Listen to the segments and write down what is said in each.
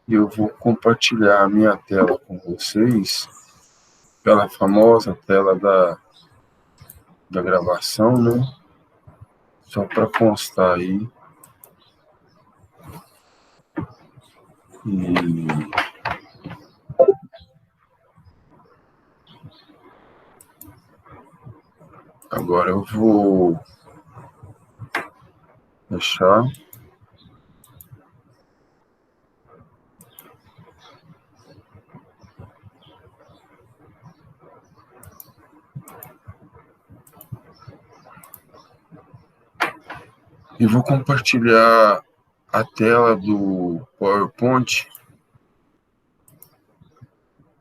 e eu vou compartilhar a minha tela com vocês, aquela famosa tela da gravação, né? Só para constar aí. E agora eu vou deixar. E vou compartilhar a tela do PowerPoint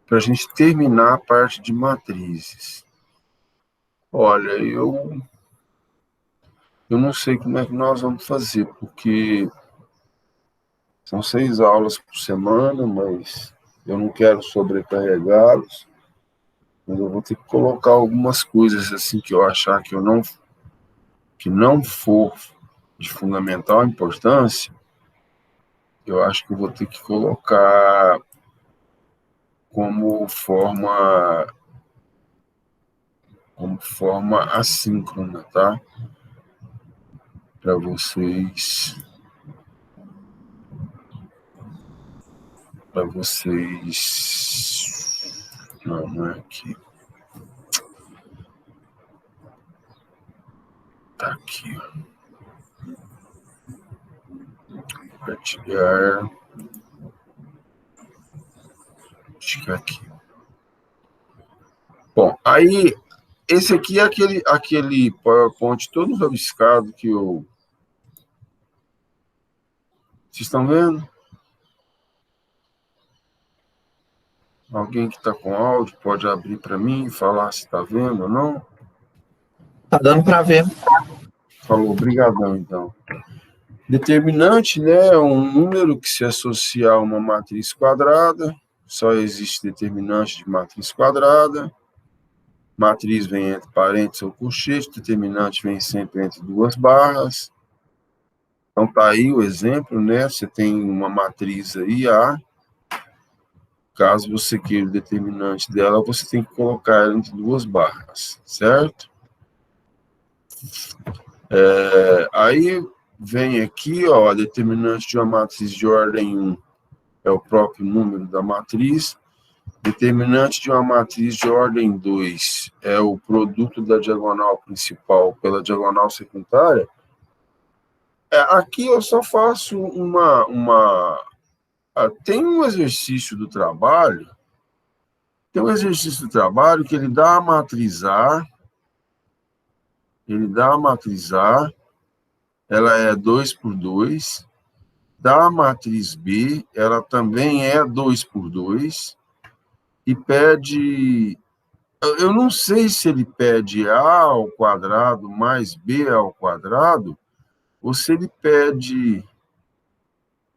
para a gente terminar a parte de matrizes. Olha, eu não sei como é que nós vamos fazer, porque são 6 aulas por semana, mas eu não quero sobrecarregá-los, mas eu vou ter que colocar algumas coisas assim que eu achar que não for de fundamental importância, eu acho que eu vou ter que colocar como forma assíncrona, tá? Para vocês. Não, não é aqui. Tá aqui, ó. Compartilhar. Acho que é aqui. Bom, aí, esse aqui é aquele PowerPoint todo rabiscado que eu. Vocês estão vendo? Alguém que está com áudio pode abrir para mim e falar se está vendo ou não? Tá dando para ver. Falou, obrigadão, então. Determinante, né, é um número que se associa a uma matriz quadrada. Só existe determinante de matriz quadrada. Matriz vem entre parênteses ou colchete, determinante vem sempre entre duas barras. Então, tá aí o exemplo, né? Você tem uma matriz aí, A. Caso você queira o determinante dela, você tem que colocar ela entre duas barras, certo? Aí vem aqui, ó, a determinante de uma matriz de ordem 1 é o próprio número da matriz. Determinante de uma matriz de ordem 2 é o produto da diagonal principal pela diagonal secundária. Aqui eu só faço tem um exercício do trabalho, que ele dá a matriz A, ela é 2 por 2, dá a matriz B, ela também é 2 por 2, e pede, eu não sei se ele pede A ao quadrado mais B ao quadrado, ou se ele pede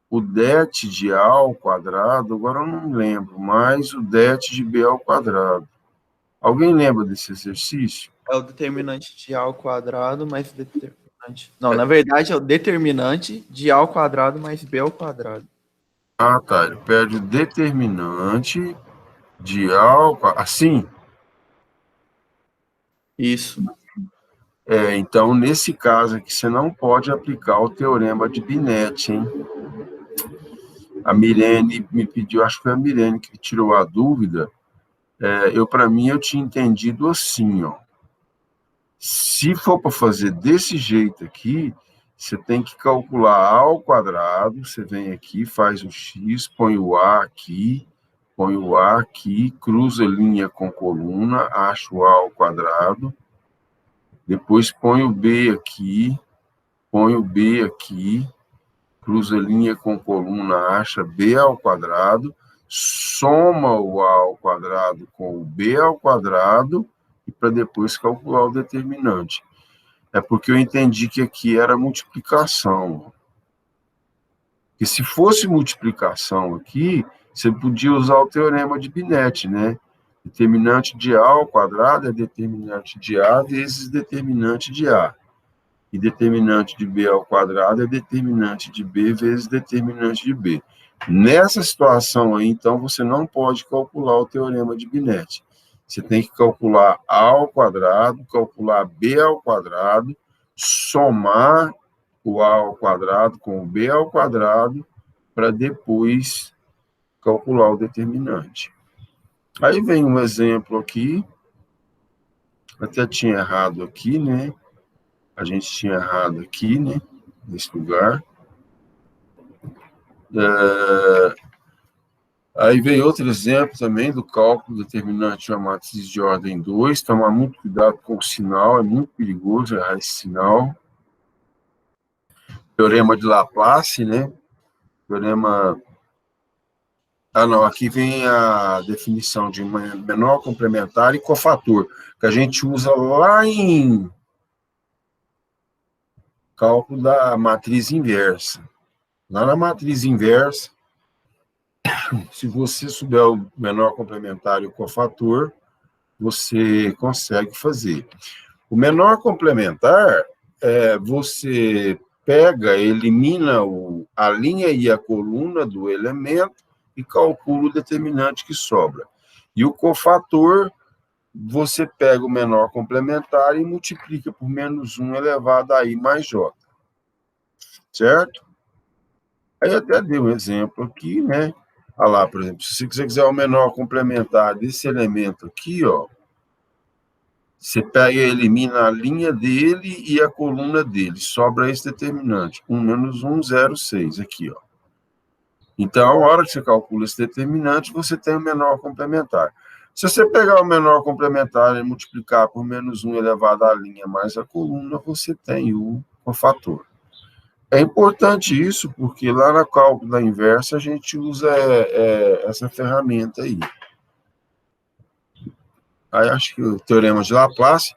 o det de A ao quadrado, agora eu não lembro, mais o det de B ao quadrado. Alguém lembra desse exercício? É o determinante de A ao quadrado mais determinante. Não, na verdade é o determinante de A ao quadrado mais B ao quadrado. Ah, tá. Ele pede o determinante de A ao quadrado. Assim? Isso. Então, nesse caso aqui, você não pode aplicar o teorema de Binet, hein? A Mirene me pediu, acho que foi a Mirene que tirou a dúvida. Para mim, eu tinha entendido assim, ó. Se for para fazer desse jeito aqui, você tem que calcular A ao quadrado, você vem aqui, faz o X, põe o A aqui, cruza linha com coluna, acha o A ao quadrado, depois põe o B aqui, cruza linha com coluna, acha B ao quadrado, soma o A ao quadrado com o B ao quadrado, e para depois calcular o determinante. É porque eu entendi que aqui era multiplicação. E se fosse multiplicação aqui, você podia usar o teorema de Binet, né? Determinante de A ao quadrado é determinante de A vezes determinante de A. E determinante de B ao quadrado é determinante de B vezes determinante de B. Nessa situação aí, então, você não pode calcular o teorema de Binet. Você tem que calcular A ao quadrado, calcular B ao quadrado, somar o A ao quadrado com o B ao quadrado, para depois calcular o determinante. Aí vem um exemplo aqui, até tinha errado aqui, né? A gente tinha errado aqui, né? Nesse lugar. Aí veio outro exemplo também do cálculo determinante de uma matriz de ordem 2. Tomar muito cuidado com o sinal, é muito perigoso errar esse sinal. Teorema de Laplace, né? Teorema... não, aqui vem a definição de menor complementar e cofator, que a gente usa lá em cálculo da matriz inversa. Lá na matriz inversa, se você souber o menor complementar e o cofator, você consegue fazer. O menor complementar, você pega, elimina a linha e a coluna do elemento e calcula o determinante que sobra. E o cofator, você pega o menor complementar e multiplica por menos 1 elevado a I mais J. Certo? Aí eu até dei um exemplo aqui, né? Olha lá, por exemplo, se você quiser o menor complementar desse elemento aqui, ó, você pega e elimina a linha dele e a coluna dele, sobra esse determinante, 1 menos 1, 0, 6, aqui, ó. Então, a hora que você calcula esse determinante, você tem o menor complementar. Se você pegar o menor complementar e multiplicar por menos 1 elevado à linha mais a coluna, você tem o cofator. É importante isso, porque lá na cálculo da inversa a gente usa essa ferramenta aí. Aí acho que o teorema de Laplace,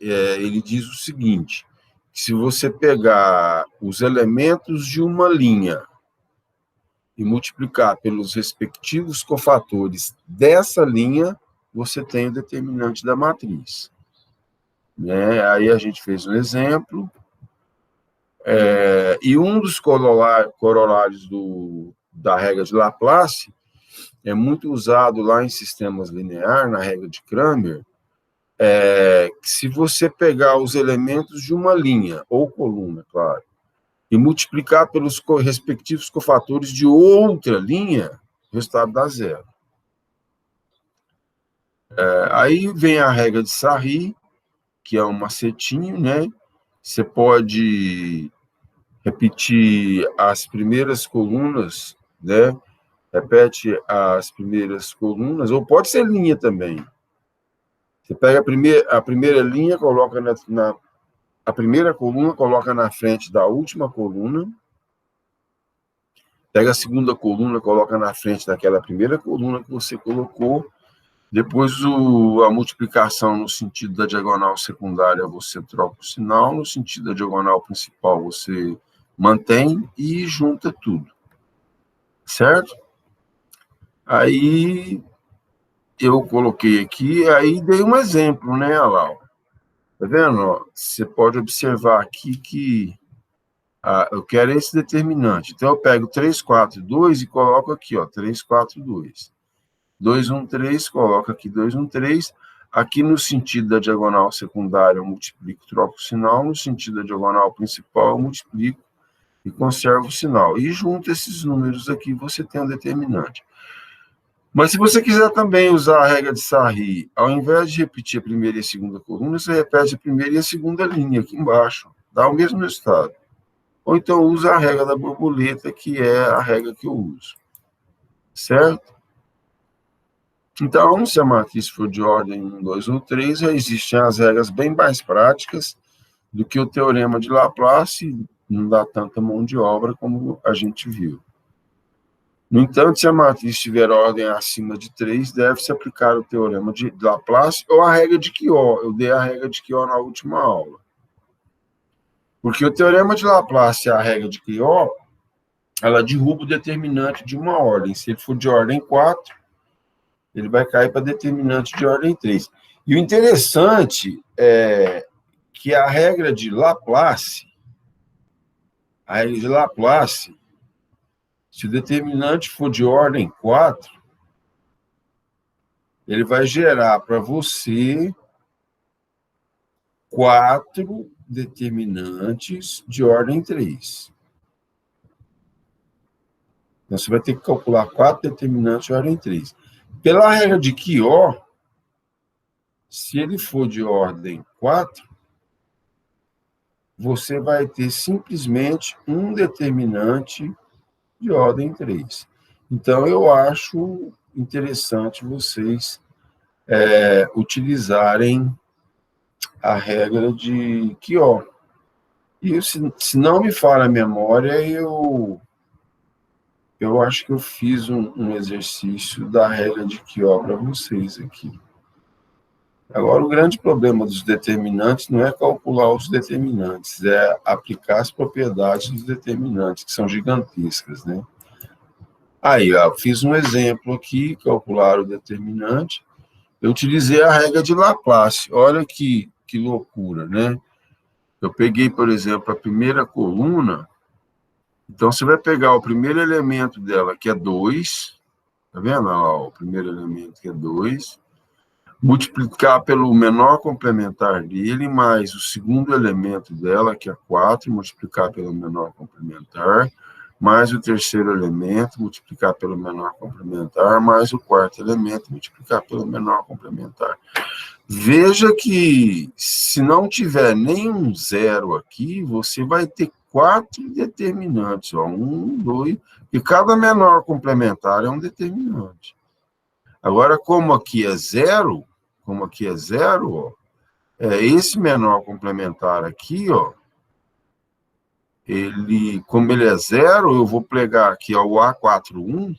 ele diz o seguinte, se você pegar os elementos de uma linha e multiplicar pelos respectivos cofatores dessa linha, você tem o determinante da matriz. Né? Aí a gente fez um exemplo, e um dos corolários da regra de Laplace é muito usado lá em sistemas lineares, na regra de Cramer, que se você pegar os elementos de uma linha, ou coluna, claro, e multiplicar pelos respectivos cofatores de outra linha, o resultado dá zero. Aí vem a regra de Sarri, que é um macetinho, né? Você pode repetir as primeiras colunas, né? Repete as primeiras colunas, ou pode ser linha também. Você pega a primeira linha, coloca a primeira coluna, coloca na frente da última coluna, pega a segunda coluna, coloca na frente daquela primeira coluna que você colocou, depois a multiplicação no sentido da diagonal secundária você troca o sinal, no sentido da diagonal principal você mantém e junta tudo. Certo? Aí eu coloquei aqui, aí dei um exemplo, né, Alau? Tá vendo? Você pode observar aqui que eu quero esse determinante. Então, eu pego 3, 4, 2 e coloco aqui, ó, 3, 4, 2. 2, 1, 3, coloco aqui 2, 1, 3. Aqui no sentido da diagonal secundária eu multiplico, troco o sinal. No sentido da diagonal principal eu multiplico e conservo o sinal. E junto esses números aqui você tem um determinante. Mas se você quiser também usar a regra de Sarri, ao invés de repetir a primeira e a segunda coluna, você repete a primeira e a segunda linha aqui embaixo. Dá o mesmo resultado. Ou então usa a regra da borboleta, que é a regra que eu uso. Certo? Então, se a matriz for de ordem 1, 2 ou 3, já existem as regras bem mais práticas do que o teorema de Laplace, não dá tanta mão de obra como a gente viu. No entanto, se a matriz tiver ordem acima de 3, deve-se aplicar o teorema de Laplace ou a regra de Quiot. Eu dei a regra de Quiot na última aula. Porque o teorema de Laplace e a regra de Quiot, ela derruba o determinante de uma ordem. Se ele for de ordem 4, ele vai cair para determinante de ordem 3. E o interessante é que a regra de Laplace, A regra de Laplace, se o determinante for de ordem 4, ele vai gerar para você 4 determinantes de ordem 3. Então, você vai ter que calcular 4 determinantes de ordem 3. Pela regra de Quió, se ele for de ordem 4, você vai ter simplesmente um determinante de ordem 3. Então, eu acho interessante vocês utilizarem a regra de Quió. E se não me falha a memória, eu acho que eu fiz um exercício da regra de Quió para vocês aqui. Agora, o grande problema dos determinantes não é calcular os determinantes, é aplicar as propriedades dos determinantes, que são gigantescas, né? Aí, eu fiz um exemplo aqui, calcular o determinante. Eu utilizei a regra de Laplace. Olha que loucura, né? Eu peguei, por exemplo, a primeira coluna. Então, você vai pegar o primeiro elemento dela, que é 2. Tá vendo? Ó, o primeiro elemento que é 2. Multiplicar pelo menor complementar dele, mais o segundo elemento dela, que é 4, multiplicar pelo menor complementar, mais o terceiro elemento, multiplicar pelo menor complementar, mais o quarto elemento, multiplicar pelo menor complementar. Veja que, se não tiver nenhum zero aqui, você vai ter 4 determinantes. Ó, 1, 2, e cada menor complementar é um determinante. Agora, como aqui é zero, ó, esse menor complementar aqui, ó, como ele é zero, eu vou pegar aqui ó, o A41,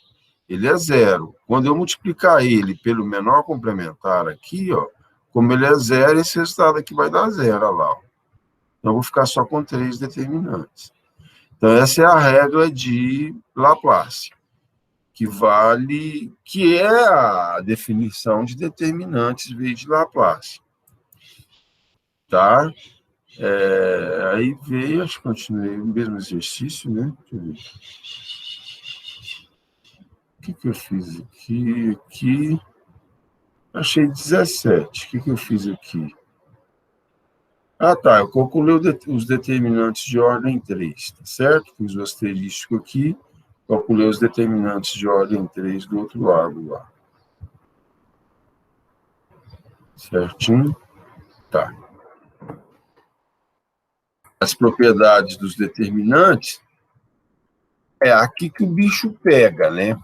ele é zero. Quando eu multiplicar ele pelo menor complementar aqui, ó, como ele é zero, esse resultado aqui vai dar zero, ó lá. Ó. Então, eu vou ficar só com 3 determinantes. Então, essa é a regra de Laplace, que é a definição de determinantes veio de Laplace. Tá? Aí veio, acho que continuei o mesmo exercício, né? Deixa eu ver. O que eu fiz aqui? Achei 17. O que eu fiz aqui? Ah, tá. Eu calculei os determinantes de ordem 3, tá certo? Fiz o asterístico aqui, calculei os determinantes de ordem 3 do outro lado lá. Certinho? Tá. As propriedades dos determinantes, é aqui que o bicho pega, né?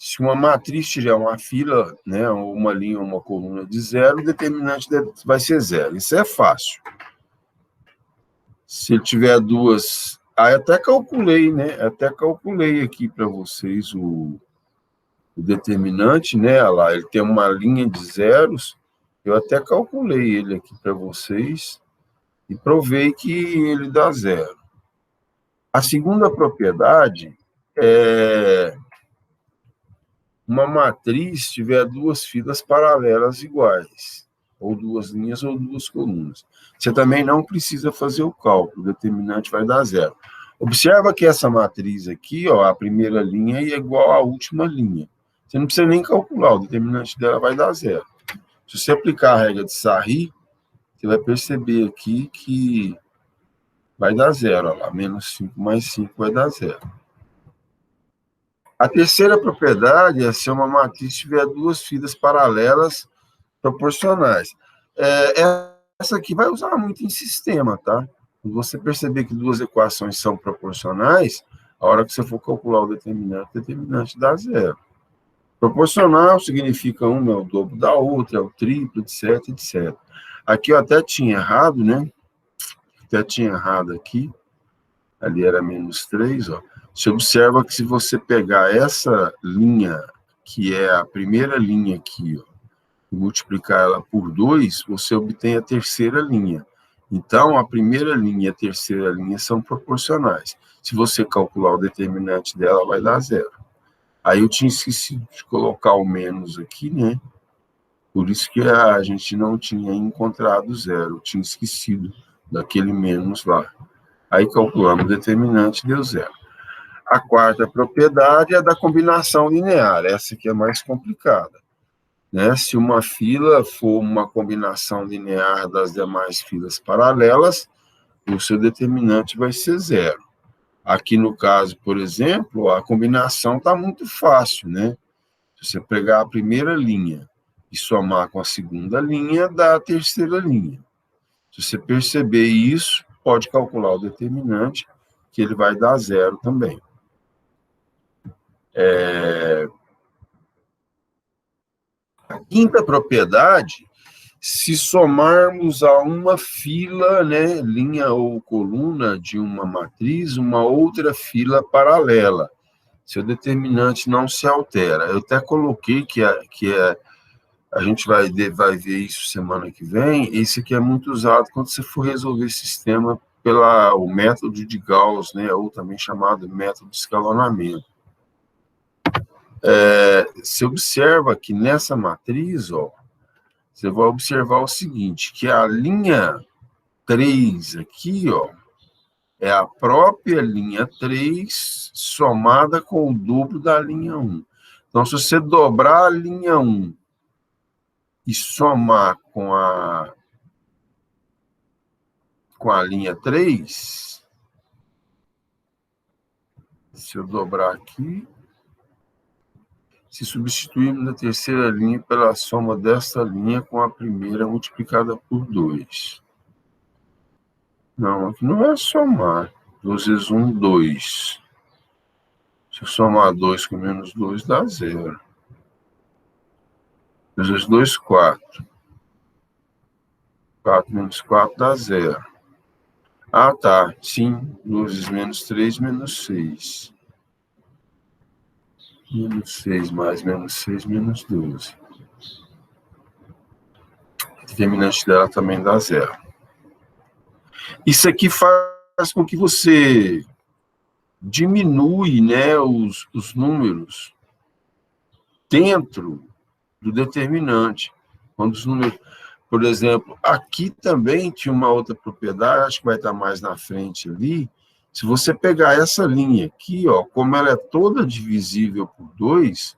Se uma matriz tiver uma fila, né, uma linha ou uma coluna de zero, o determinante vai ser zero. Isso é fácil. Se tiver duas... Aí até calculei, né? Até calculei aqui para vocês o determinante, né? Olha lá, ele tem uma linha de zeros. Eu até calculei ele aqui para vocês e provei que ele dá zero. A segunda propriedade é uma matriz tiver duas filas paralelas iguais, ou duas linhas ou duas colunas. Você também não precisa fazer o cálculo, o determinante vai dar zero. Observa que essa matriz aqui, ó, a primeira linha é igual à última linha. Você não precisa nem calcular, o determinante dela vai dar zero. Se você aplicar a regra de Sarri, você vai perceber aqui que vai dar zero, ó lá, menos 5 mais 5 vai dar zero. A terceira propriedade é se uma matriz tiver duas filas paralelas proporcionais. Essa aqui vai usar muito em sistema, tá? Quando você perceber que duas equações são proporcionais, a hora que você for calcular o determinante dá zero. Proporcional significa uma é o dobro da outra, é o triplo, etc, etc. Aqui eu até tinha errado, né? Até tinha errado aqui. Ali era menos 3, ó. Você observa que se você pegar essa linha, que é a primeira linha aqui, ó, e multiplicar ela por 2, você obtém a terceira linha. Então, a primeira linha e a terceira linha são proporcionais. Se você calcular o determinante dela, vai dar zero. Aí eu tinha esquecido de colocar o menos aqui, né? Por isso que a gente não tinha encontrado zero. Eu tinha esquecido daquele menos lá. Aí calculamos o determinante, deu zero. A quarta propriedade é a da combinação linear. Essa aqui é mais complicada, né? Se uma fila for uma combinação linear das demais filas paralelas, o seu determinante vai ser zero. Aqui no caso, por exemplo, a combinação está muito fácil, né? Se você pegar a primeira linha e somar com a segunda linha, dá a terceira linha. Se você perceber isso, pode calcular o determinante, que ele vai dar zero também. A quinta propriedade, se somarmos a uma fila, né, linha ou coluna de uma matriz, uma outra fila paralela, seu determinante não se altera. Eu até coloquei a gente vai ver isso semana que vem. Esse aqui é muito usado quando você for resolver sistema pelo método de Gauss, né, ou também chamado método de escalonamento. Você observa que nessa matriz, ó, você vai observar o seguinte, que a linha 3 aqui, ó, é a própria linha 3 somada com o dobro da linha 1. Então, se você dobrar a linha 1 e somar com a linha 3, se eu dobrar aqui, se substituirmos a terceira linha pela soma desta linha com a primeira multiplicada por 2. Não, aqui não é somar. 2 vezes 1, 2. Se eu somar 2 com menos 2, dá 0. 2 vezes 2, 4. 4 menos 4 dá 0. Ah, tá. Sim. 2 vezes menos 3, menos 6. Menos 6 mais menos 6, menos 12. O determinante dela também dá 0. Isso aqui faz com que você diminui, né, os números dentro do determinante. Quando os números, por exemplo, aqui também tinha uma outra propriedade, acho que vai estar mais na frente ali. Se você pegar essa linha aqui, ó, como ela é toda divisível por 2,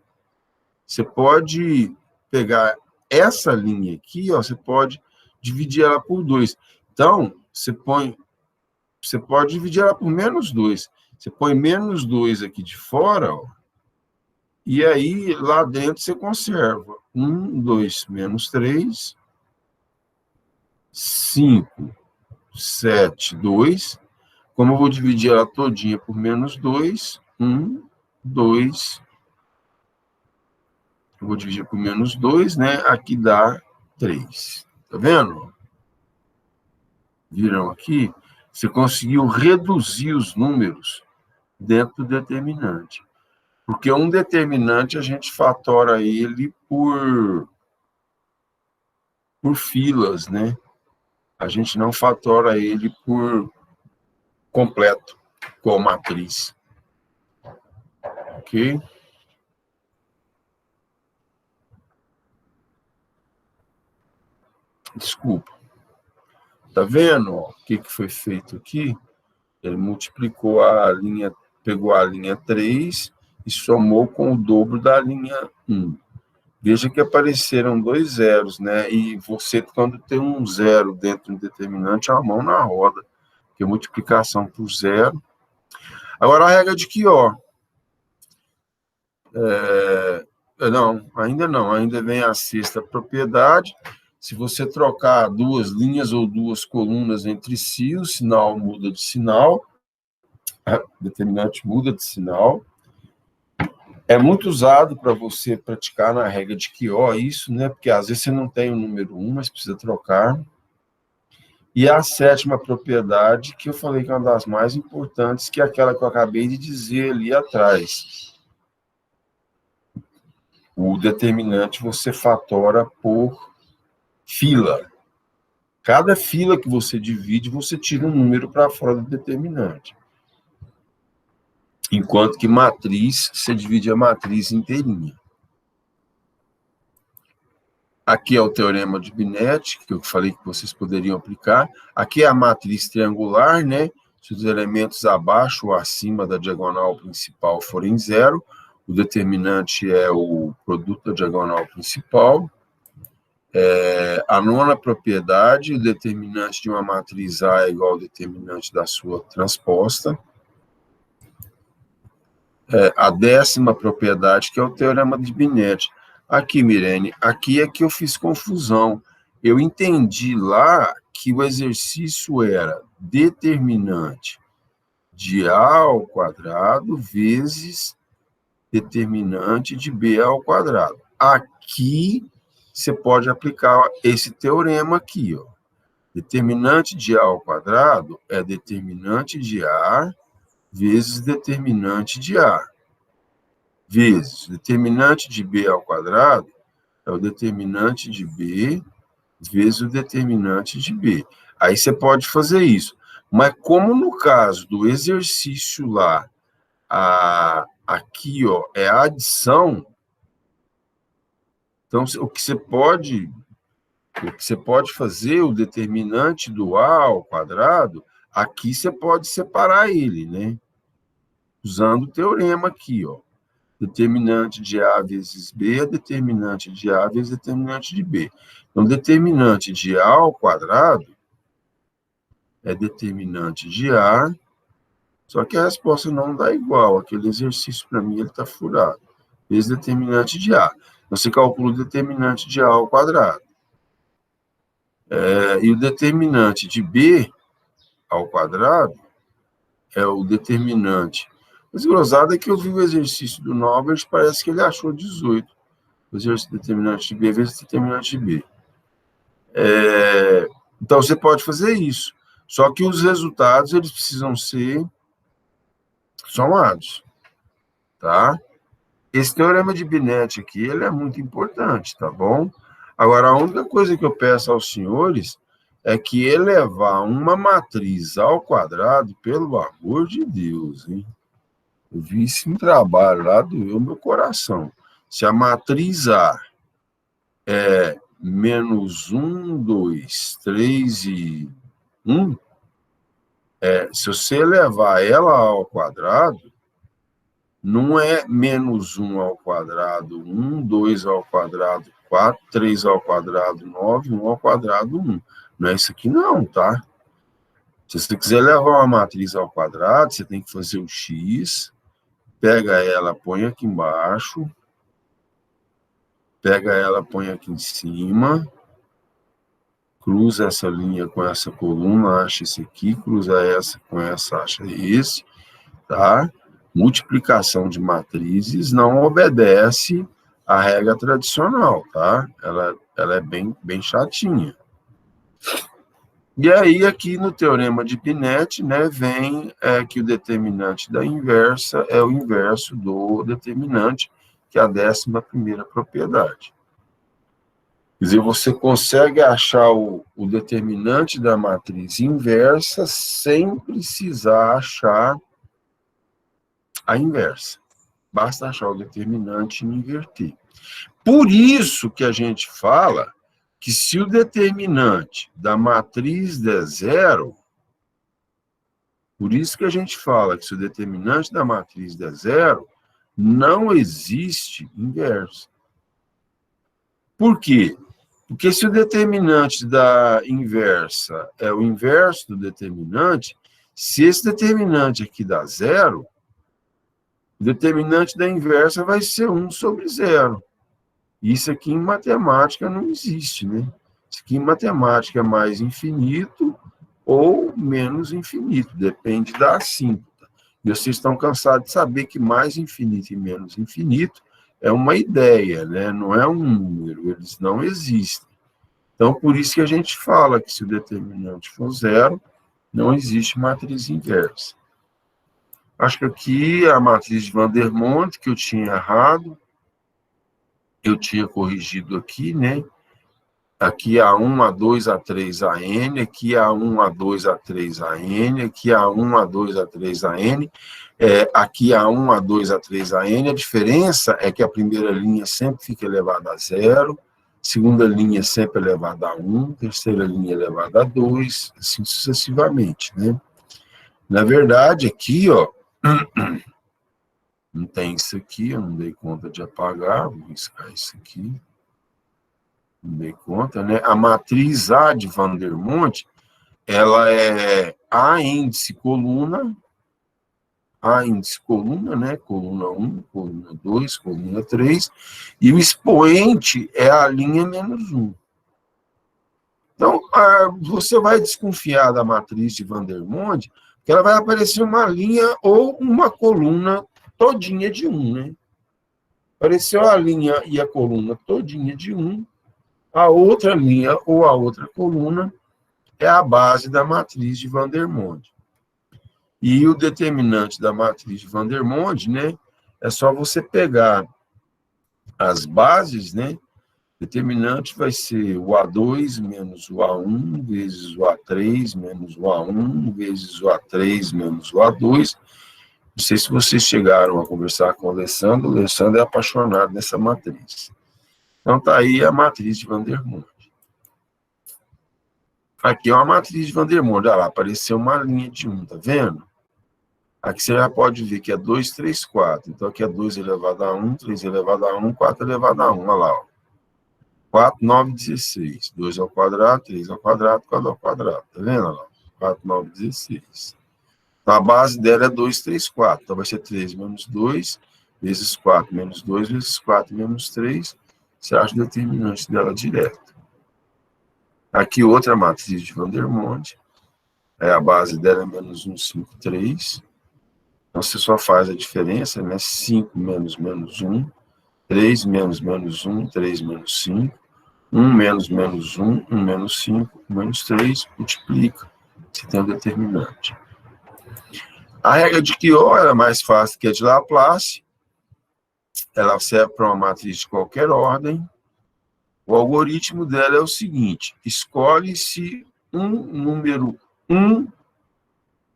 você pode pegar essa linha aqui, ó, você pode dividir ela por 2. Então, você pode dividir ela por menos 2. Você põe menos 2 aqui de fora, ó, e aí lá dentro você conserva. 1, 2, menos 3, 5, 7, 2. Como eu vou dividir ela todinha por menos 2, 1, 2. Eu vou dividir por menos 2, né? Aqui dá 3. Tá vendo? Viram aqui? Você conseguiu reduzir os números dentro do determinante. Porque um determinante a gente fatora ele por filas, né? A gente não fatora ele por completo, com a matriz. Ok? Desculpa. Tá vendo, ó, o que foi feito aqui? Ele multiplicou a linha, pegou a linha 3 e somou com o dobro da linha 1. Veja que apareceram 2 zeros, né? E você, quando tem um zero dentro de um determinante, é uma mão na roda, porque multiplicação por zero. Agora, a regra de que, ó, não, ainda vem a sexta propriedade. Se você trocar duas linhas ou duas colunas entre si, o sinal muda de sinal, o determinante muda de sinal. É muito usado para você praticar na regra de QO isso, né? Porque às vezes você não tem o número 1, mas precisa trocar. E a sétima propriedade, que eu falei que é uma das mais importantes, que é aquela que eu acabei de dizer ali atrás. O determinante você fatora por fila. Cada fila que você divide, você tira um número para fora do determinante. Enquanto que matriz, você divide a matriz inteirinha. Aqui é o teorema de Binet, que eu falei que vocês poderiam aplicar. Aqui é a matriz triangular, né? Se os elementos abaixo ou acima da diagonal principal forem zero, o determinante é o produto da diagonal principal. A nona propriedade, o determinante de uma matriz A é igual ao determinante da sua transposta. A 10ª propriedade, que é o teorema de Binet. Aqui, Mirene, aqui é que eu fiz confusão. Eu entendi lá que o exercício era determinante de A ao quadrado vezes determinante de B ao quadrado. Aqui, você pode aplicar esse teorema aqui, ó. Determinante de A ao quadrado é determinante de A vezes determinante de A, vezes determinante de B ao quadrado é o determinante de B vezes o determinante de B. Aí você pode fazer isso. Mas como no caso do exercício lá, aqui, ó, é a adição, então o que você pode fazer, o determinante do A ao quadrado, aqui você pode separar ele, né? Usando o teorema aqui, ó. Determinante de A vezes B é determinante de A vezes determinante de B. Então, determinante de A ao quadrado é determinante de A, só que a resposta não dá igual. Aquele exercício, para mim, ele está furado. Vezes determinante de A. Então, você calcula o determinante de A ao quadrado. E o determinante de B ao quadrado é o determinante. Mas engraçado é que eu vi o exercício do Norbert, parece que ele achou 18. O exercício determinante de B vezes determinante de B. Então, você pode fazer isso. Só que os resultados, eles precisam ser somados. Tá? Esse teorema de Binet aqui, ele é muito importante, tá bom? Agora, a única coisa que eu peço aos senhores é que elevar uma matriz ao quadrado, pelo amor de Deus, hein? Eu vi isso em trabalho lá, doeu meu coração. Se a matriz A é menos 1, 2, 3 e 1, se você elevar ela ao quadrado, não é menos 1 ao quadrado 1, 2 ao quadrado 4, 3 ao quadrado 9, 1 ao quadrado 1. Não é isso aqui não, tá? Se você quiser levar uma matriz ao quadrado, você tem que fazer o x, pega ela, põe aqui embaixo, pega ela, põe aqui em cima, cruza essa linha com essa coluna, acha esse aqui, cruza essa com essa, acha esse, tá? Multiplicação de matrizes não obedece à regra tradicional, tá? Ela é bem chatinha. E aí, aqui no teorema de Binet, né, vem que o determinante da inversa é o inverso do determinante, que é a 11ª propriedade. Quer dizer, você consegue achar o determinante da matriz inversa sem precisar achar a inversa. Basta achar o determinante e inverter. Por isso que a gente fala que se o determinante da matriz der zero, por isso que a gente fala que se o determinante da matriz der zero, não existe inverso. Por quê? Porque se o determinante da inversa é o inverso do determinante, se esse determinante aqui dá zero, o determinante da inversa vai ser 1 sobre zero. Isso aqui em matemática não existe, né? Isso aqui em matemática é mais infinito ou menos infinito, depende da assíntota. E vocês estão cansados de saber que mais infinito e menos infinito é uma ideia, né? Não é um número, eles não existem. Então, por isso que a gente fala que se o determinante for zero, não existe matriz inversa. Acho que aqui a matriz de Vandermonde, que eu tinha errado, eu tinha corrigido aqui, né? Aqui A1, A2, A3, AN, aqui A1, A2, A3, AN, aqui A1, A2, A3, AN, aqui A1, A2, A3, AN. A diferença é que a primeira linha sempre fica elevada a zero, segunda linha sempre elevada a 1, terceira linha elevada a 2, assim sucessivamente, né? Na verdade, aqui, ó, não tem isso aqui, eu não dei conta de apagar, vou riscar isso aqui. Não dei conta, né? A matriz A de Vandermonde, ela é A índice coluna, né? Coluna 1, coluna 2, coluna 3, e o expoente é a linha menos 1. Então, você vai desconfiar da matriz de Vandermonde, que ela vai aparecer uma linha ou uma coluna todinha de 1, né? Apareceu a linha e a coluna todinha de 1, a outra linha ou a outra coluna é a base da matriz de Vandermonde. E o determinante da matriz de Vandermonde, né, é só você pegar as bases, né? Determinante vai ser o A2 menos o A1 vezes o A3 menos o A1 vezes o A3 menos o A2. Não sei se vocês chegaram a conversar com o Alessandro é apaixonado nessa matriz. Então, tá aí a matriz de Vandermonde. Aqui é uma matriz de Vandermonde. Olha lá, apareceu uma linha de 1, tá vendo? Aqui você já pode ver que é 2, 3, 4. Então, aqui é 2 elevado a 1, 3 elevado a 1, 4 elevado a 1. Olha lá, ó. 4, 9, 16. 2 ao quadrado, 3 ao quadrado, 4 ao quadrado. Tá vendo? Olha lá. 4, 9, 16. Então, a base dela é 2, 3, 4. Então, vai ser 3 menos 2, vezes 4 menos 2, vezes 4 menos 3. Você acha o determinante dela direto. Aqui, outra matriz de Vandermonde. A base dela é menos 1, 5, 3. Então, você só faz a diferença, né? 5 menos menos 1, 3 menos menos 1, 3 menos 5, 1 menos menos 1, 1 menos 5, menos 3, multiplica. Você tem o determinante. A regra de Quiot é mais fácil que a de Laplace. Ela serve para uma matriz de qualquer ordem. O algoritmo dela é o seguinte: escolhe-se um número 1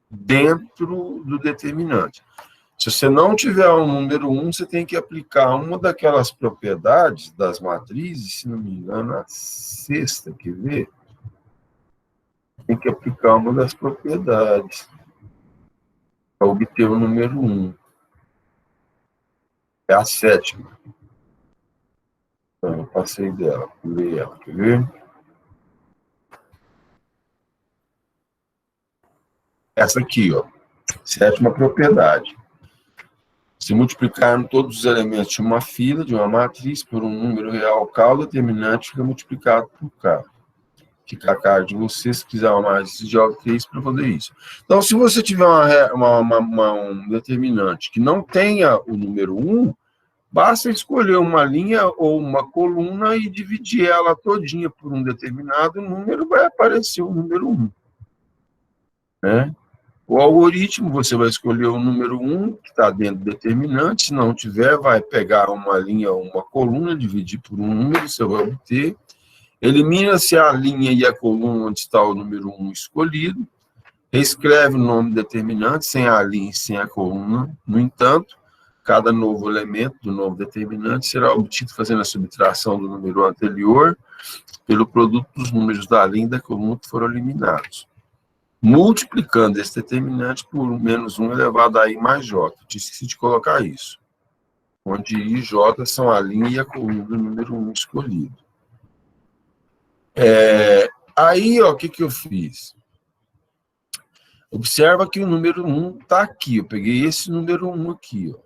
dentro do determinante. Se você não tiver um número 1, você tem que aplicar uma daquelas propriedades das matrizes, se não me engano, a sexta, quer ver? Tem que aplicar uma das propriedades para obter o número 1. É a sétima. Então, eu passei dela, pulei ela, quer ver? Essa aqui, ó, sétima propriedade. Se multiplicarmos todos os elementos de uma fila, de uma matriz, por um número real K, o determinante fica multiplicado por K. Fica a cara de você, se quiser uma matriz, joga 3 para fazer isso. Então, se você tiver um determinante que não tenha o número 1, basta escolher uma linha ou uma coluna e dividir ela todinha por um determinado número, vai aparecer o número 1. Né? O algoritmo, você vai escolher o número 1, que está dentro do determinante. Se não tiver, vai pegar uma linha ou uma coluna, dividir por um número, você vai obter. Elimina-se a linha e a coluna onde está o número 1 escolhido. Reescreve o nome do determinante, sem a linha e sem a coluna. No entanto, cada novo elemento do novo determinante será obtido fazendo a subtração do número anterior pelo produto dos números da linha e da coluna que foram eliminados, multiplicando esse determinante por menos 1 elevado a i mais j. Eu esqueci de colocar isso. Onde i e j são a linha e a coluna do número 1 escolhido. Aí, ó, o que eu fiz? Observa que o número 1 está aqui. Eu peguei esse número 1 aqui, ó.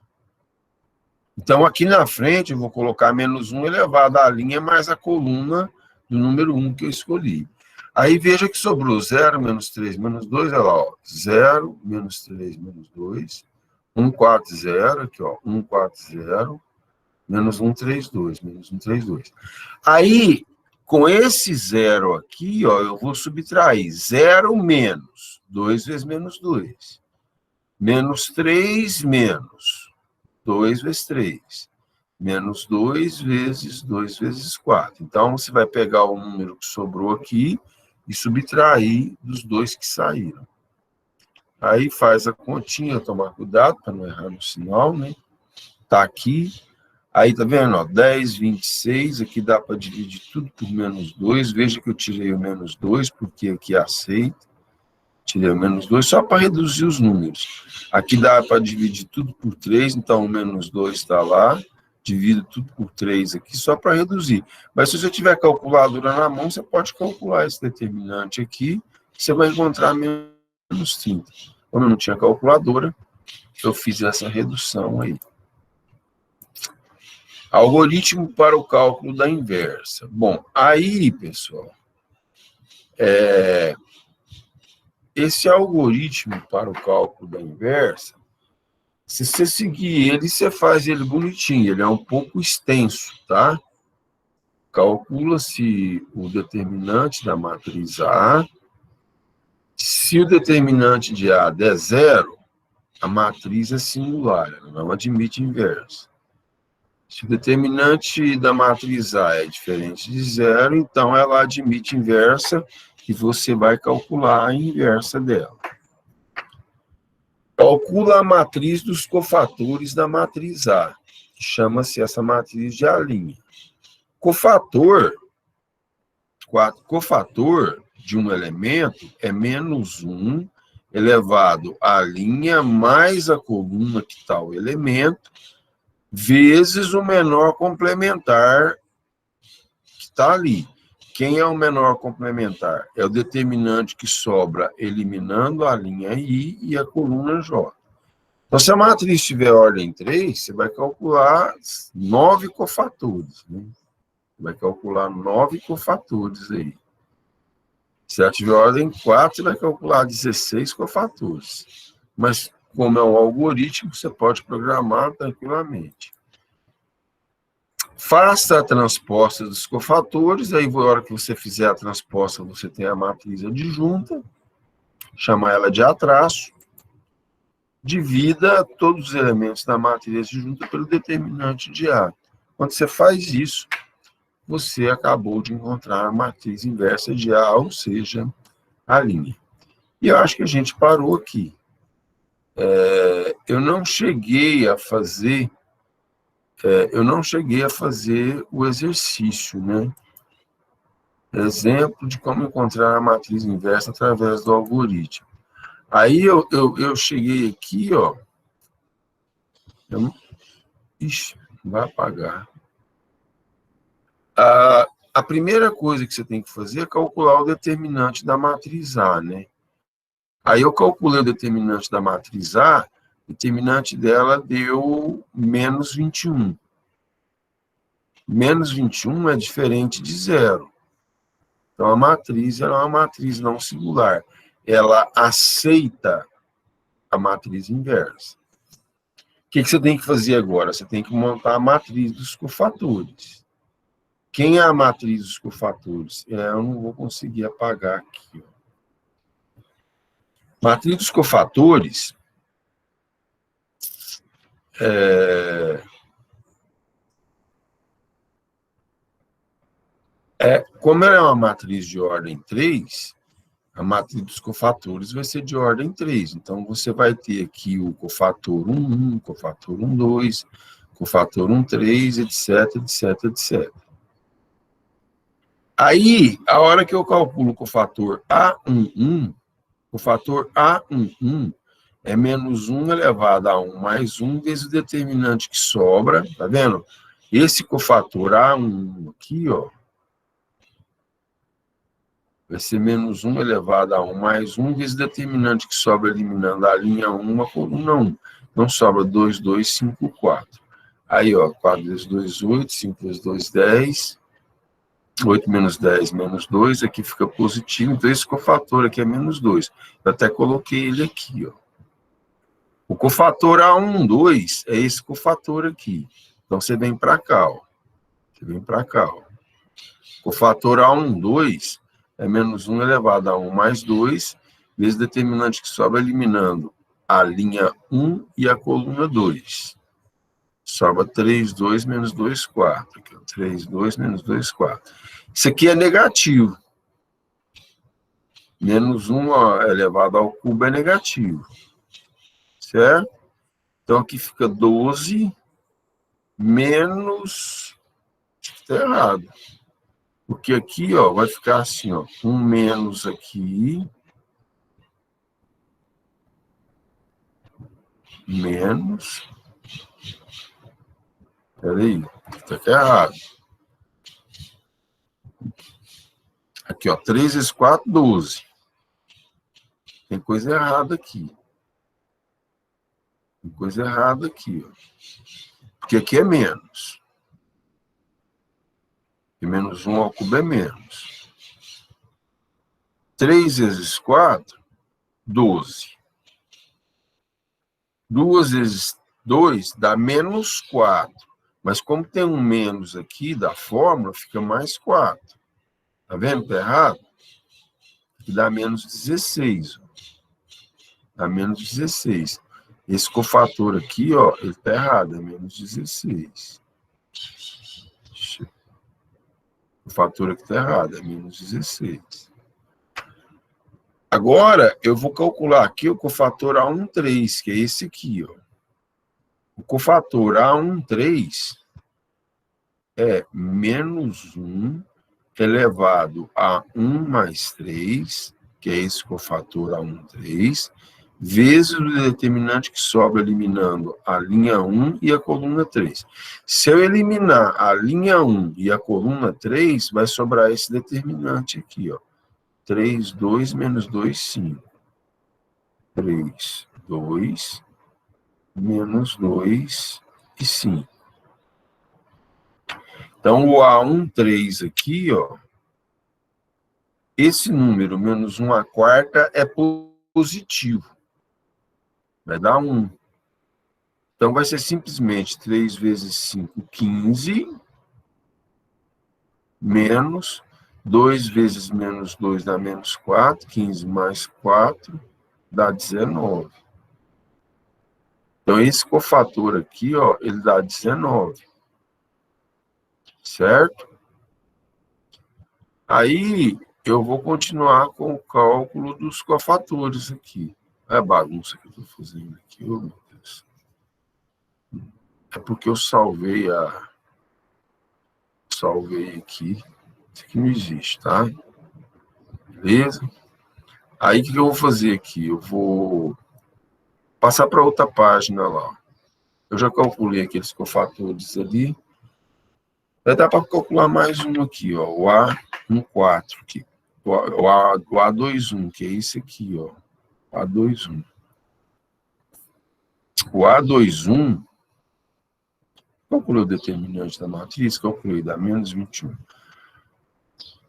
Então, aqui na frente, eu vou colocar menos 1 elevado à linha mais a coluna do número 1 que eu escolhi. Aí, veja que sobrou 0, menos 3, menos 2, olha lá, ó. 0, menos 3, menos 2, 1, 4, 0, aqui, ó, 1, 4, 0, menos 1, 3, 2, menos 1, 3, 2. Aí, com esse 0 aqui, ó, eu vou subtrair 0 menos 2 vezes menos 2, menos 3 menos 2 vezes 3, menos 2 vezes 2 vezes 4. Então, você vai pegar o número que sobrou aqui e subtrair dos dois que saíram. Aí faz a continha, tomar cuidado para não errar no sinal, né? Tá aqui. Aí, tá vendo? Ó, 10, 26, aqui dá para dividir tudo por menos 2. Veja que eu tirei o menos 2, porque aqui aceita. Tirei o menos 2 só para reduzir os números. Aqui dá para dividir tudo por 3, então o menos 2 está lá. Divido tudo por 3 aqui, só para reduzir. Mas se você tiver calculadora na mão, você pode calcular esse determinante aqui, você vai encontrar menos 30. Como eu não tinha calculadora, eu fiz essa redução aí. Algoritmo para o cálculo da inversa. Bom, aí, pessoal, esse algoritmo para o cálculo da inversa, se você seguir ele, você faz ele bonitinho, ele é um pouco extenso, tá? Calcula-se o determinante da matriz A. Se o determinante de A der zero, a matriz é singular, ela não admite inversa. Se o determinante da matriz A é diferente de zero, então ela admite inversa e você vai calcular a inversa dela. Calcula a matriz dos cofatores da matriz A, que chama-se essa matriz de A'. Cofator de um elemento é menos 1 elevado à linha mais a coluna que está o elemento, vezes o menor complementar que está ali. Quem é o menor complementar? É o determinante que sobra eliminando a linha I e a coluna J. Então, se a matriz tiver ordem 3, você vai calcular 9 cofatores. Né? Vai calcular 9 cofatores aí. Se ela tiver ordem 4, você vai calcular 16 cofatores. Mas, como é um algoritmo, você pode programar tranquilamente. Faça a transposta dos cofatores, aí na hora que você fizer a transposta, você tem a matriz adjunta, chama ela de A', divida todos os elementos da matriz adjunta pelo determinante de A. Quando você faz isso, você acabou de encontrar a matriz inversa de A, ou seja, a linha. E eu acho que a gente parou aqui. Eu não cheguei a fazer o exercício, né? Exemplo de como encontrar a matriz inversa através do algoritmo. Aí eu cheguei aqui, ó. Ixi, vai apagar. A primeira coisa que você tem que fazer é calcular o determinante da matriz A, né? Aí eu calculei o determinante da matriz A, o determinante dela deu menos 21. Menos 21 é diferente de zero. Então, a matriz ela é uma matriz não singular. Ela aceita a matriz inversa. O que você tem que fazer agora? Você tem que montar a matriz dos cofatores. Quem é a matriz dos cofatores? Eu não vou conseguir apagar aqui. Ó. Matriz dos cofatores como ela é uma matriz de ordem 3, a matriz dos cofatores vai ser de ordem 3. Então, você vai ter aqui o cofator 1, cofator 2, cofator 3, etc, etc, etc. Aí, a hora que eu calculo o cofator A11, o fator A11 é menos 1 elevado a 1 mais 1 vezes o determinante que sobra, tá vendo? Esse cofator A11 aqui, ó, vai ser menos 1 elevado a 1 mais 1 vezes o determinante que sobra eliminando a linha 1, a coluna 1. Então, sobra 2, 2, 5, 4. Aí, ó, 4 vezes 2, 8, 5 vezes 2, 10. 8 menos 10, menos 2, aqui fica positivo, então esse cofator aqui é menos 2. Eu até coloquei ele aqui, ó. O cofator A12 é esse cofator aqui. Então, você vem para cá, ó. Você vem para cá, ó. O cofator A12 é menos 1 elevado a 1 mais 2, vezes o determinante que sobra eliminando a linha 1 e a coluna 2. Sobra 3, 2, menos 2, 4. Aqui, ó. 3, 2, menos 2, 4. Isso aqui é negativo. Menos 1 ó, elevado ao cubo é negativo. Certo? Então, aqui fica 12 menos... Está errado. Porque aqui, ó, vai ficar assim, ó. 1 menos aqui. menos... Peraí, tá aqui errado. Aqui, ó, 3 vezes 4, 12. Tem coisa errada aqui. Tem coisa errada aqui, ó. Porque aqui é menos. E menos 1 ao cubo é menos. 3 vezes 4, 12. 2 vezes 2 dá menos 4. Mas como tem um menos aqui da fórmula, fica mais 4. Tá vendo que tá errado? Aqui dá menos 16. Ó. Dá menos 16. Esse cofator aqui, ó, ele tá errado, é menos 16. O fator aqui tá errado, é menos 16. Agora, eu vou calcular aqui o cofator A13, que é esse aqui, ó. O cofator A13 é menos 1 elevado a 1 mais 3, que é esse cofator A13, vezes o determinante que sobra eliminando a linha 1 e a coluna 3. Se eu eliminar a linha 1 e a coluna 3, vai sobrar esse determinante aqui, ó. 3, 2, menos 2, 5. 3, 2, menos 2 e 5. Então, o A13 aqui, ó, esse número, menos 1 à quarta, é positivo. Vai dar 1. Então, vai ser simplesmente 3 vezes 5, 15, menos 2 vezes menos 2 dá menos 4, 15 mais 4 dá 19. Então, esse cofator aqui, ó, ele dá 19. Certo? Aí, eu vou continuar com o cálculo dos cofatores aqui. É a bagunça que eu estou fazendo aqui, oh, meu Deus. É porque eu salvei aqui. Isso aqui não existe, tá? Beleza? Aí, o que eu vou fazer aqui? Eu vou passar para outra página lá. Eu já calculei aqueles cofatores ali. Vai dar para calcular mais um aqui, ó. O A14 aqui. O A21, que é esse aqui, ó. O A21. O A21, calculei o determinante da matriz, calculei, dá menos 21.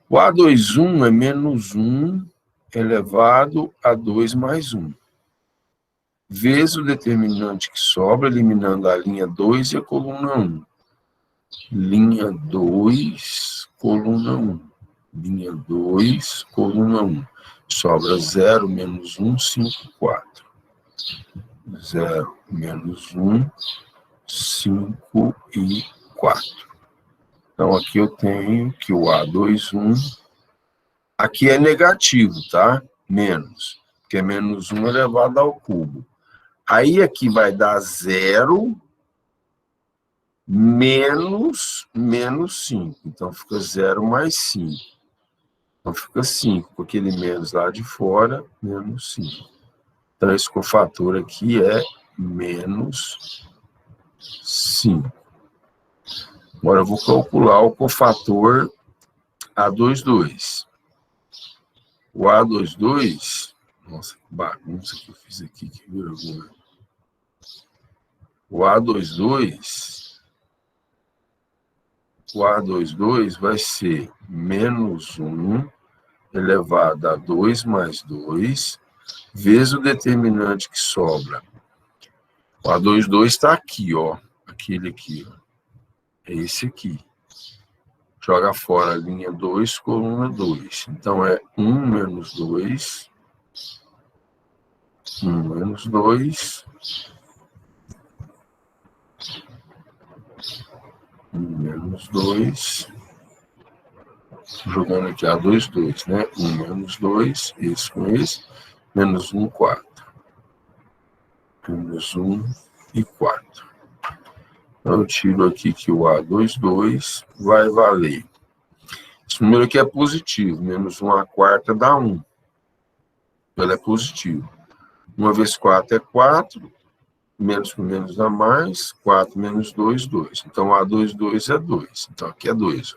O A21 é menos 1 elevado a 2 mais 1. Vezes o determinante que sobra, eliminando a linha 2 e a coluna 1. Linha 2, coluna 1. Linha 2, coluna 1. Sobra 0, menos 1, 5, 4. 0, menos 1, 5 e 4. Então, aqui eu tenho que o A21, aqui é negativo, tá? Menos, porque é menos 1 elevado ao cubo. Aí, aqui vai dar 0, menos 5. Então, fica 0 mais 5. Então, fica 5, com aquele menos lá de fora, menos 5. Então, esse cofator aqui é menos 5. Agora, eu vou calcular o cofator A22. O A22... Nossa, que bagunça que eu fiz aqui, que vergonha. O A22 vai ser menos 1 elevado a 2 mais 2, vezes o determinante que sobra. O A22 está aqui, ó. Aquele aqui, ó. É esse aqui. Joga fora a linha 2, coluna 2. Então, é 1 menos 2. 1 menos 2. 1 menos 2. Jogando aqui A2, 2, né? 1 menos 2. Esse com esse. Menos 1, 4. Menos 1 e 4. Então, eu tiro aqui que o A22 vai valer. Esse número aqui é positivo. Menos 1 à quarta dá 1. Ele é positivo. 1 vezes 4 é 4. menos com menos dá mais, 4 menos 2, 2. Então, A2, 2 é 2. Então, aqui é 2.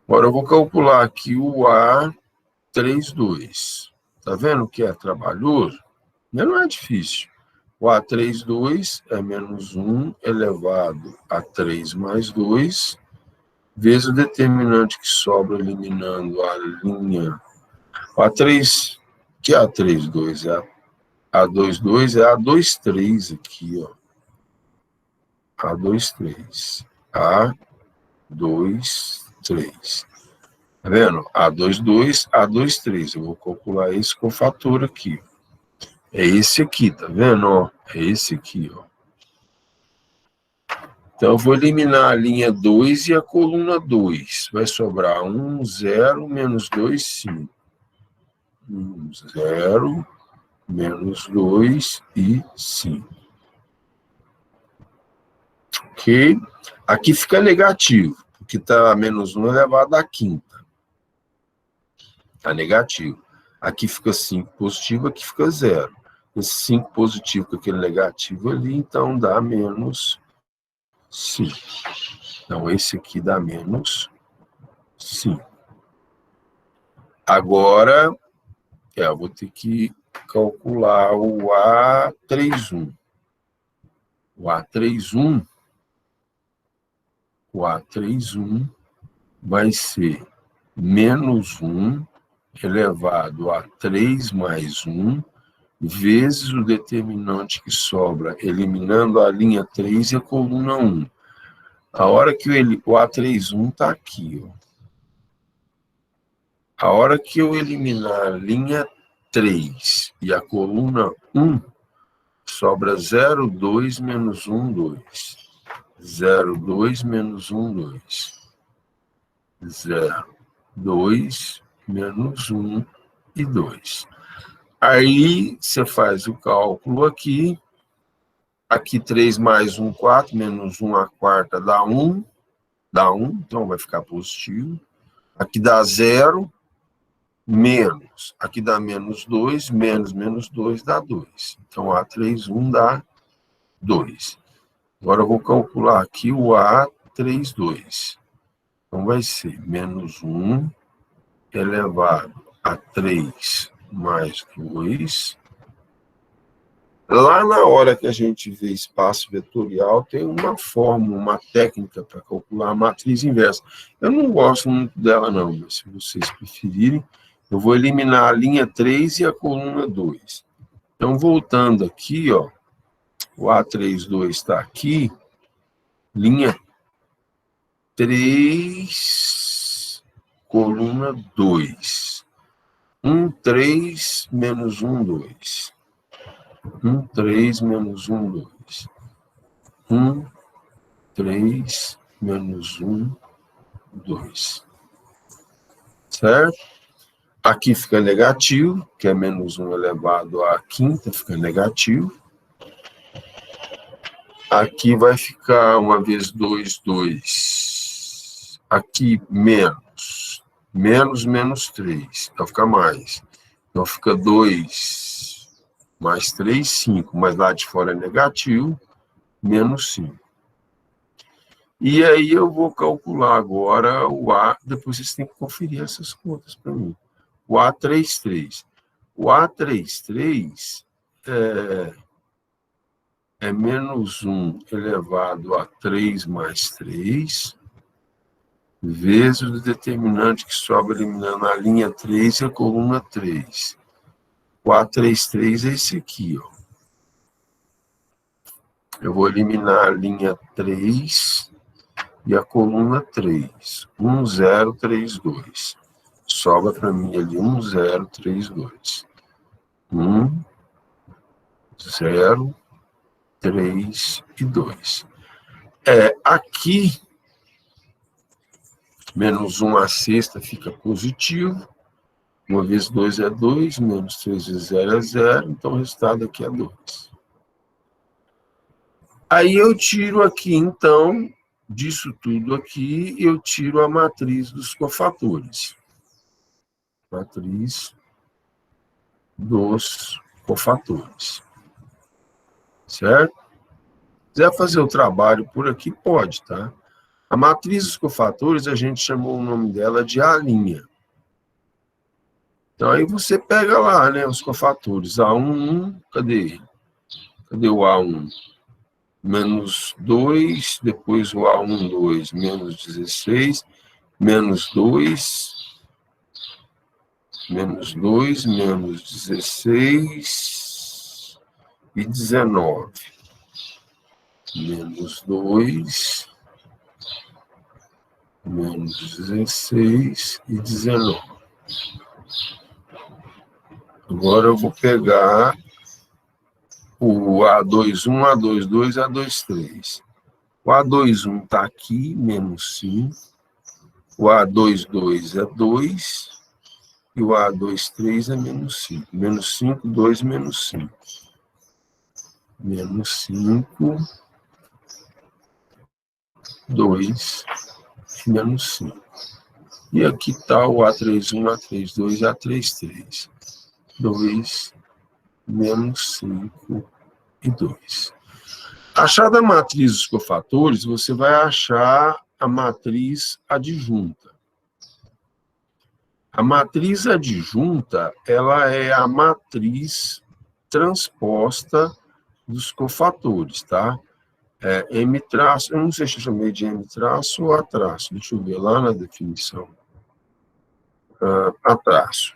Agora, eu vou calcular aqui o A3, 2. Tá vendo que é trabalhoso? Mas não é difícil. O A3, 2 é menos 1 elevado a 3 mais 2, vezes o determinante que sobra eliminando a linha. O A3, que é A3, 2? É A2, 2 é A2, 3 aqui, ó. A2, 3. A2, 3. Tá vendo? A2, 2, A2, 3. Eu vou calcular esse cofator aqui. É esse aqui, tá vendo? Ó, é esse aqui, ó. Então, eu vou eliminar a linha 2 e a coluna 2. Vai sobrar 1, 0, menos 2, 5. 1, 0, menos 2 e 5. Ok? Aqui fica negativo, porque está menos 1 elevado à quinta. Está negativo. Aqui fica 5 positivo, aqui fica 0. Esse 5 positivo com aquele negativo ali, então dá menos 5. Então, esse aqui dá menos 5. Agora, eu vou ter que calcular o A31. O A31 vai ser menos 1 elevado a 3 mais 1, vezes o determinante que sobra, eliminando a linha 3 e a coluna 1. A hora que o A31 está aqui, ó. A hora que eu eliminar a linha 3 e a coluna 1, sobra 0, 2 menos 1, 2. 0, 2 menos 1, 2. 0, 2 menos 1 e 2. Aí você faz o cálculo aqui. Aqui 3 mais 1, 4, menos 1 a quarta dá 1. Dá 1, então vai ficar positivo. Aqui dá 0, menos. Aqui dá menos 2, menos 2 dá 2. Então, A3, 1 dá 2. Agora eu vou calcular aqui o A3, 2. Então, vai ser menos 1 elevado a 3 mais 2. Lá na hora que a gente vê espaço vetorial, tem uma fórmula, uma técnica para calcular a matriz inversa. Eu não gosto muito dela, não, mas se vocês preferirem, eu vou eliminar a linha 3 e a coluna 2. Então, voltando aqui, ó, o A3, 2 está aqui, linha 3, coluna 2. 1, 3, menos 1, 2. 1, 3, menos 1, 2. 1, 3, menos 1, 2. Certo? Aqui fica negativo, que é menos 1 elevado à quinta, fica negativo. Aqui vai ficar 1 vezes 2, 2. Aqui menos. Menos 3. Então fica mais. Então fica 2 mais 3, 5. Mas lá de fora é negativo, menos 5. E aí eu vou calcular agora o A. Depois vocês têm que conferir essas contas para mim. O A33. O A33 é menos 1 elevado a 3 mais 3, vezes o determinante que sobra eliminando a linha 3 e a coluna 3. O A33 é esse aqui, ó. Eu vou eliminar a linha 3 e a coluna 3. 1, 0, 3, 2. Sobra para mim ali 1, 0, 3, 2. 1, 0, 3 e 2. Aqui, menos 1 a sexta fica positivo. 1 vezes 2 é 2, menos 3 vezes 0 é 0, então o resultado aqui é 2. Aí eu tiro aqui, então, disso tudo aqui, eu tiro a matriz dos cofatores. Matriz dos cofatores. Certo? Se quiser fazer o trabalho por aqui, pode, tá? A matriz dos cofatores, a gente chamou o nome dela de A'. Então, aí você pega lá, né, os cofatores. A1, cadê ele? Cadê o A1? Menos 2, depois o A1, 2, menos 16, menos 2, menos 2, menos 16 e 19. Menos 2, menos 16 e 19. Agora eu vou pegar o A21, A22, A23. O A21 está aqui, menos 5. O A22 é 2. E o A23 é menos 5. Menos 5, 2, menos 5. Menos 5, 2, menos 5. E aqui está o A31, A32 e A33. 2, menos 5 e 2. Achada a matriz dos cofatores, você vai achar a matriz adjunta. A matriz adjunta, ela é a matriz transposta dos cofatores, tá? É M traço, eu não sei se eu chamei de M traço ou A traço, deixa eu ver lá na definição. A traço,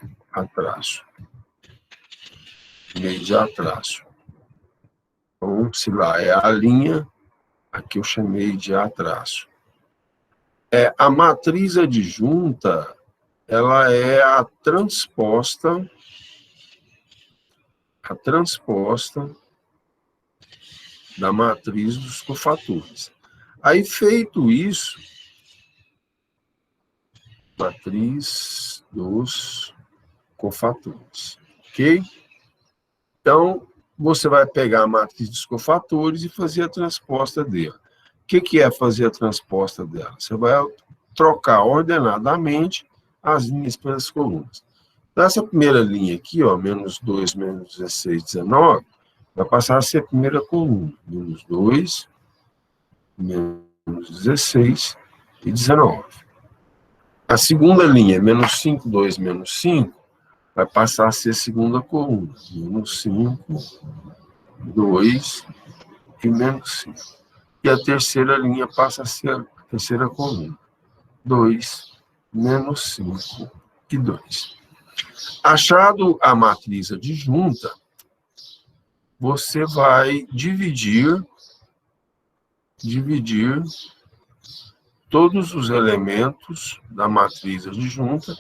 chamei de A traço. Então, se lá é a linha, aqui eu chamei de A traço. A matriz adjunta, ela é a transposta da matriz dos cofatores. Aí, feito isso, matriz dos cofatores, ok? Então, você vai pegar a matriz dos cofatores e fazer a transposta dela. O que é fazer a transposta dela? Você vai trocar ordenadamente as linhas pelas colunas. Então, essa primeira linha aqui, ó, menos 2, menos 16, 19, vai passar a ser a primeira coluna. Menos 2, menos 16 e 19. A segunda linha, menos 5, 2, menos 5, vai passar a ser a segunda coluna. Menos 5, 2 e menos 5. E a terceira linha passa a ser a terceira coluna. 2, menos 5 e 2. Achado a matriz adjunta, você vai dividir todos os elementos da matriz adjunta,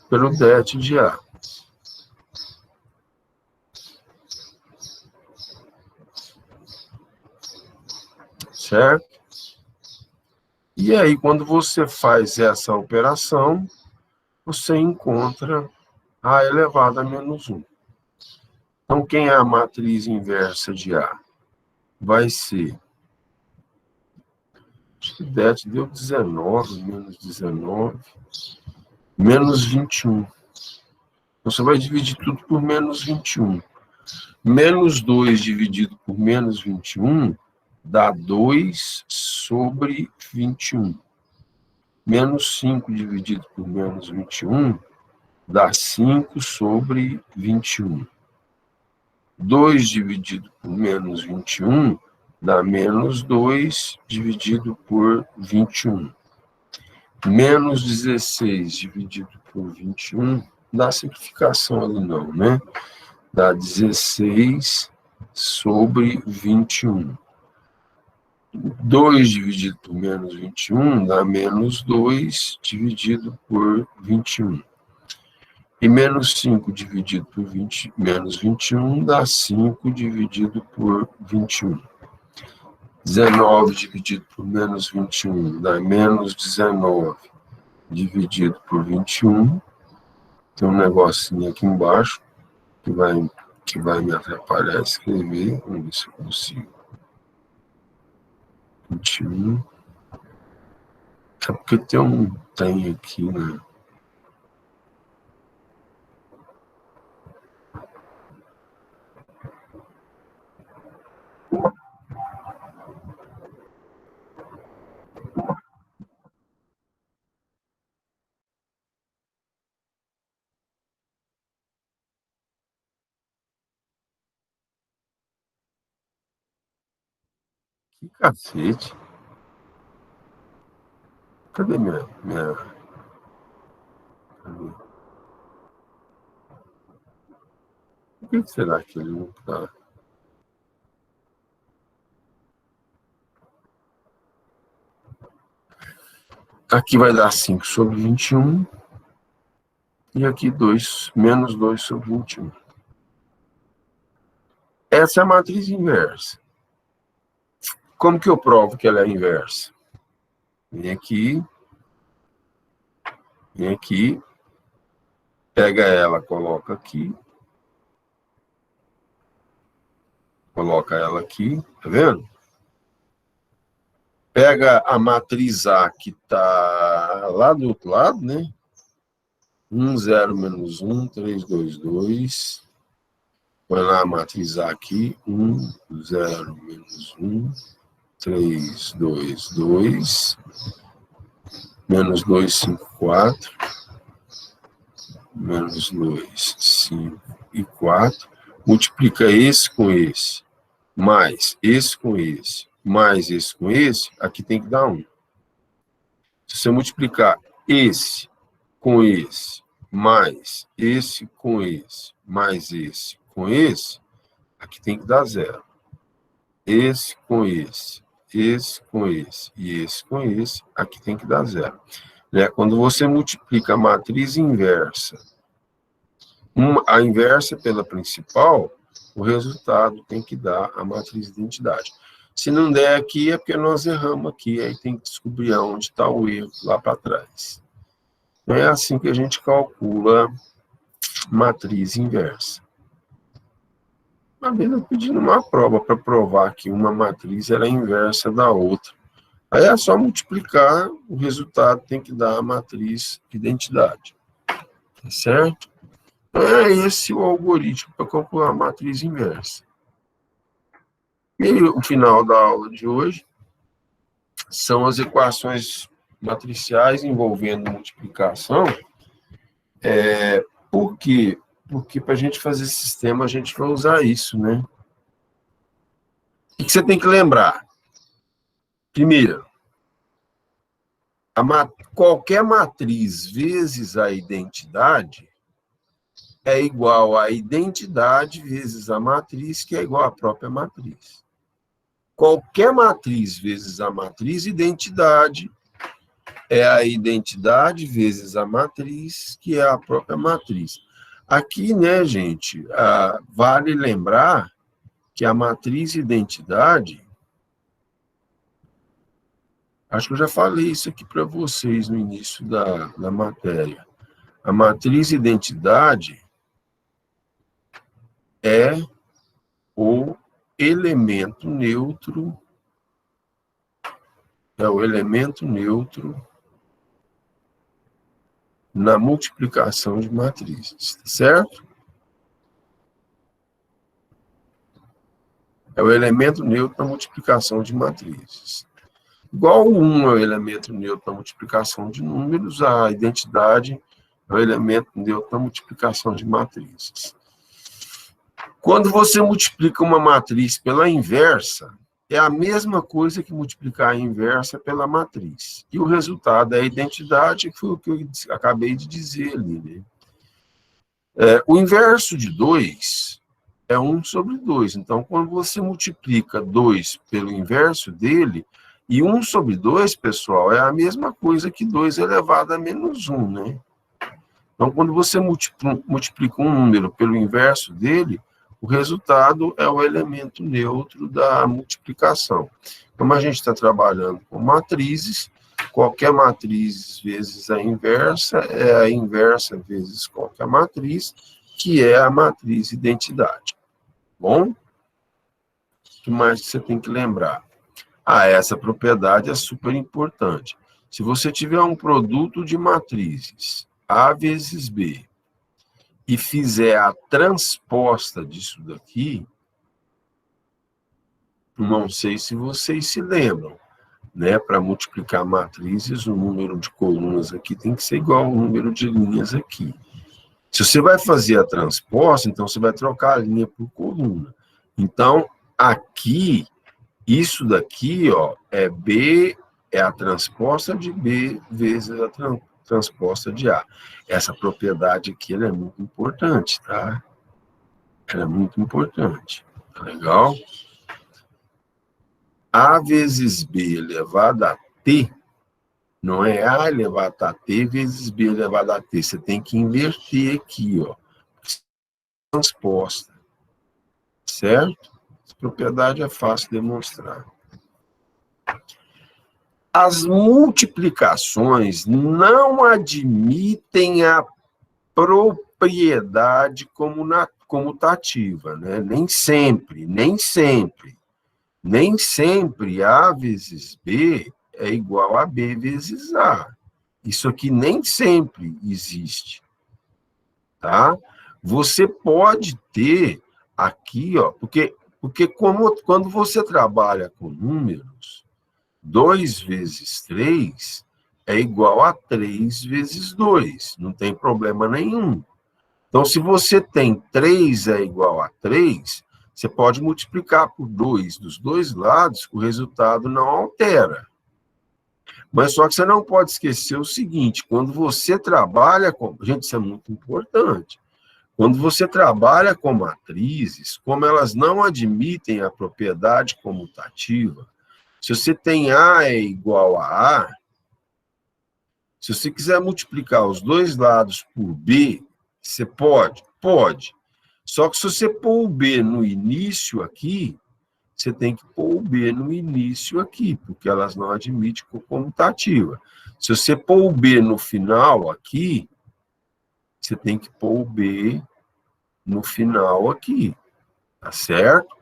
pelo det de A. Certo? E aí, quando você faz essa operação, você encontra A elevado a menos 1. Então, quem é a matriz inversa de A? Vai ser... Acho que o det deu 19, menos 19, menos 21. Você vai dividir tudo por menos 21. Menos 2 dividido por menos 21 dá 2 sobre 21. Menos 5 dividido por menos 21 dá 5 sobre 21. 2 dividido por menos 21 dá menos 2 dividido por 21. Menos 16 dividido por 21, dá simplificação ali não, né? Dá 16 sobre 21. 2 dividido por menos 21 dá menos 2 dividido por 21. E menos 5 dividido por menos 21 dá 5 dividido por 21. 19 dividido por menos 21 dá menos 19 dividido por 21. Tem um negocinho aqui embaixo que vai me atrapalhar a escrever. Vamos ver se eu consigo. 21 É porque tem um trem aqui, né? Que cacete. Cadê minha... Cadê? Por que será que ele não tá? Aqui vai dar 5 sobre 21. E aqui 2, menos 2 sobre 21. Essa é a matriz inversa. Como que eu provo que ela é inversa? Vem aqui, pega ela, coloca aqui, tá vendo? Pega a matriz A que está lá do outro lado, né? 1, 0, menos 1, 3, 2, 2. Põe lá a matriz A aqui. 1, 0, menos 1, 3, 2, 2. Menos 2, 5, 4. Menos 2, 5 e 4. Multiplica esse com esse. Mais esse com esse. Mais esse com esse. Aqui tem que dar 1. Se você multiplicar esse com esse, mais esse com esse, mais esse com esse, aqui tem que dar 0. Esse com esse com esse e esse com esse, aqui tem que dar 0. Né? Quando você multiplica a matriz inversa, a inversa pela principal, o resultado tem que dar a matriz de identidade. Se não der aqui, é porque nós erramos aqui, aí tem que descobrir onde está o erro lá para trás. Não é assim que a gente calcula matriz inversa. Uma vez eu pedi uma prova para provar que uma matriz era inversa da outra. Aí é só multiplicar, o resultado tem que dar a matriz de identidade. Tá certo? É esse o algoritmo para calcular a matriz inversa. E o final da aula de hoje são as equações matriciais envolvendo multiplicação. Por quê? Porque para a gente fazer sistema, a gente vai usar isso, né? O que você tem que lembrar? Primeiro, qualquer matriz vezes a identidade é igual a identidade vezes a matriz, que é igual à própria matriz. Qualquer matriz vezes a matriz, identidade é a identidade vezes a matriz, que é a própria matriz. Aqui, né, gente, vale lembrar que a matriz identidade, acho que eu já falei isso aqui para vocês no início da matéria. A matriz identidade é o elemento neutro, na multiplicação de matrizes, certo? É o elemento neutro na multiplicação de matrizes. Igual o 1 é o elemento neutro na multiplicação de números, a identidade é o elemento neutro na multiplicação de matrizes. Quando você multiplica uma matriz pela inversa, é a mesma coisa que multiplicar a inversa pela matriz. E o resultado é a identidade, que foi o que eu acabei de dizer ali, né? O inverso de 2 é 1 sobre 2. Então, quando você multiplica 2 pelo inverso dele, e 1 sobre 2, pessoal, é a mesma coisa que 2 elevado a menos 1, né? Então, quando você multiplica um número pelo inverso dele, o resultado é o elemento neutro da multiplicação. Como a gente está trabalhando com matrizes, qualquer matriz vezes a inversa é a inversa vezes qualquer matriz, que é a matriz identidade. Bom? O que mais você tem que lembrar? Essa propriedade é super importante. Se você tiver um produto de matrizes A vezes B e fizer a transposta disso daqui, não sei se vocês se lembram, né? Para multiplicar matrizes, o número de colunas aqui tem que ser igual ao número de linhas aqui. Se você vai fazer a transposta, então você vai trocar a linha por coluna. Então, aqui, isso daqui, ó, é B, é a transposta de B vezes a transposta de A. Essa propriedade aqui, ela é muito importante, tá? Ela é muito importante. Tá legal? A vezes B elevado a T, não é A elevado a T vezes B elevado a T. Você tem que inverter aqui, ó. Transposta. Certo? Essa propriedade é fácil de demonstrar. As multiplicações não admitem a propriedade comutativa, né? Nem sempre. Nem sempre A vezes B é igual a B vezes A. Isso aqui nem sempre existe. Tá? Você pode ter aqui, ó, porque quando você trabalha com números, 2 vezes 3 é igual a 3 vezes 2, não tem problema nenhum. Então, se você tem 3 é igual a 3, você pode multiplicar por 2 dos dois lados, o resultado não altera. Mas só que você não pode esquecer o seguinte, quando você trabalha com... Gente, isso é muito importante. Quando você trabalha com matrizes, como elas não admitem a propriedade comutativa, se você tem A é igual a A, se você quiser multiplicar os dois lados por B, você pode? Pode. Só que se você pôr o B no início aqui, você tem que pôr o B no início aqui, porque elas não admitem comutativa. Se você pôr o B no final aqui, você tem que pôr o B no final aqui, tá certo?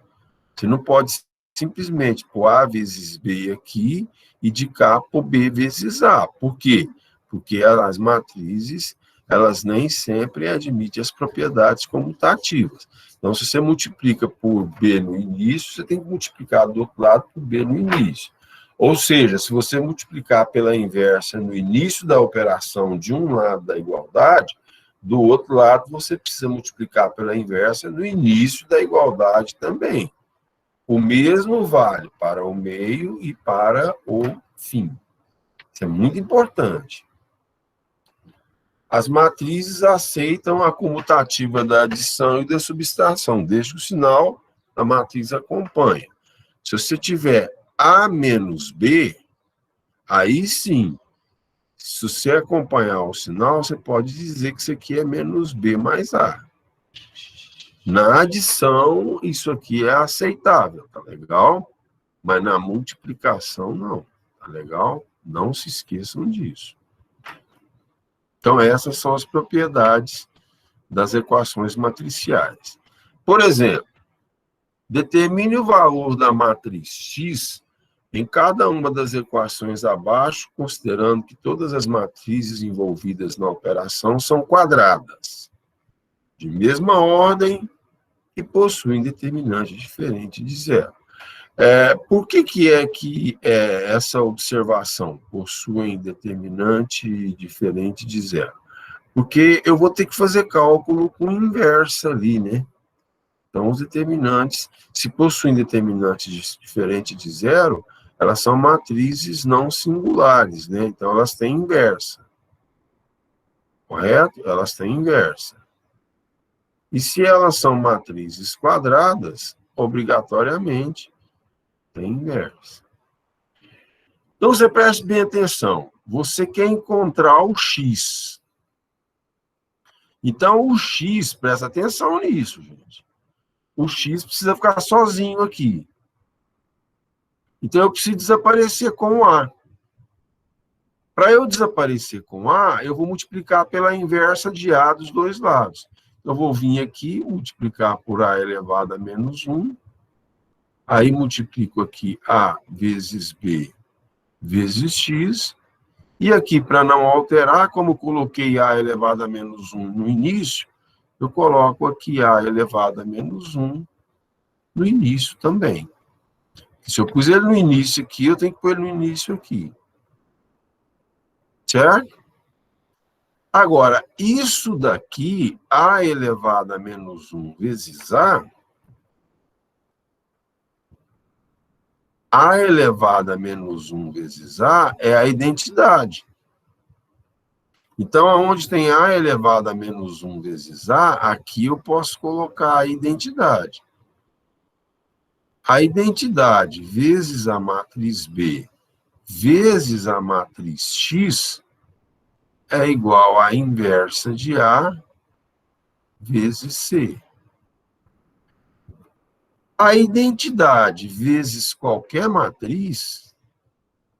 Você não pode simplesmente pôr A vezes B aqui e de cá pôr B vezes A. Por quê? Porque as matrizes, elas nem sempre admitem as propriedades comutativas. Então, se você multiplica por B no início, você tem que multiplicar do outro lado por B no início. Ou seja, se você multiplicar pela inversa no início da operação de um lado da igualdade, do outro lado você precisa multiplicar pela inversa no início da igualdade também. O mesmo vale para o meio e para o fim. Isso é muito importante. As matrizes aceitam a comutativa da adição e da subtração, desde que o sinal da matriz acompanha. Se você tiver A menos B, aí sim, se você acompanhar o sinal, você pode dizer que isso aqui é menos B mais A. Na adição, isso aqui é aceitável, tá legal? Mas na multiplicação, não. Tá legal? Não se esqueçam disso. Então, essas são as propriedades das equações matriciais. Por exemplo, determine o valor da matriz X em cada uma das equações abaixo, considerando que todas as matrizes envolvidas na operação são quadradas, de mesma ordem e possuem determinante diferente de zero. Por que essa observação possuem determinante diferente de zero? Porque eu vou ter que fazer cálculo com inversa ali, né? Então, os determinantes, se possuem determinante diferente de zero, elas são matrizes não singulares, né? Então, elas têm inversa. Correto? Elas têm inversa. E se elas são matrizes quadradas, obrigatoriamente, tem inversa. Então, você preste bem atenção. Você quer encontrar o X. Então, o X, presta atenção nisso, gente. O X precisa ficar sozinho aqui. Então, eu preciso desaparecer com o A. Para eu desaparecer com A, eu vou multiplicar pela inversa de A dos dois lados. Eu vou vir aqui, multiplicar por A elevado a menos 1. Aí multiplico aqui A vezes B vezes X. E aqui, para não alterar, como eu coloquei A elevado a menos 1 no início, eu coloco aqui A elevado a menos 1 no início também. Se eu pus ele no início aqui, eu tenho que pôr ele no início aqui. Certo? Agora, isso daqui, A elevado a menos 1 vezes A elevado a menos 1 vezes A é a identidade. Então, onde tem A elevado a menos 1 vezes A, aqui eu posso colocar a identidade. A identidade vezes a matriz B vezes a matriz X é igual à inversa de A vezes C. A identidade vezes qualquer matriz,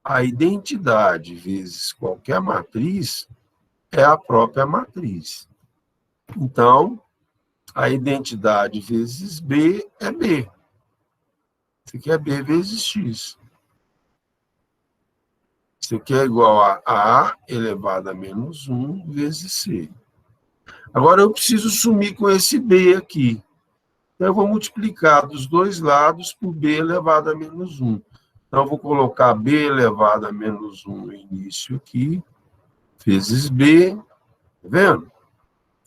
a identidade vezes qualquer matriz é a própria matriz. Então, a identidade vezes B é B. Isso aqui é B vezes X. Isso aqui é igual a A elevado a menos 1 vezes C. Agora, eu preciso sumir com esse B aqui. Então, eu vou multiplicar dos dois lados por B elevado a menos 1. Então, eu vou colocar B elevado a menos 1 no início aqui, vezes B, tá vendo?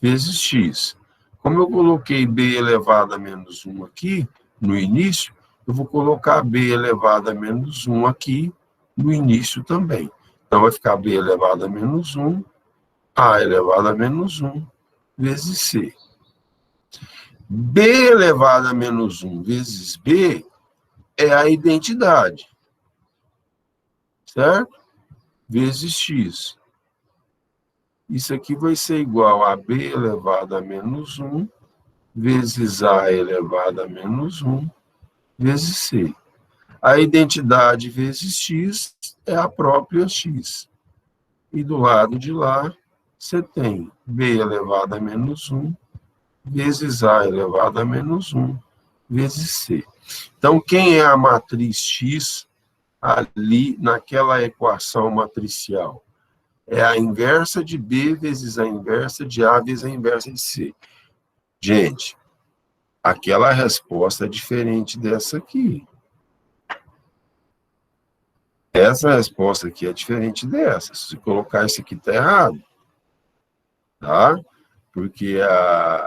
Vezes X. Como eu coloquei B elevado a menos 1 aqui, no início, eu vou colocar B elevado a menos 1 aqui, no início também. Então, vai ficar B elevado a menos 1, A elevado a menos 1, vezes C. B elevado a menos 1 vezes B é a identidade, certo? Vezes X. Isso aqui vai ser igual a B elevado a menos 1 vezes A elevado a menos 1 vezes C. A identidade vezes X é a própria X. E do lado de lá, você tem B elevado a menos 1 vezes A elevado a menos 1 vezes C. Então, quem é a matriz X ali naquela equação matricial? É a inversa de B vezes a inversa de A vezes a inversa de C. Gente, aquela resposta é diferente dessa aqui. Essa resposta aqui é diferente dessa. Se você colocar isso aqui, está errado. Tá? Porque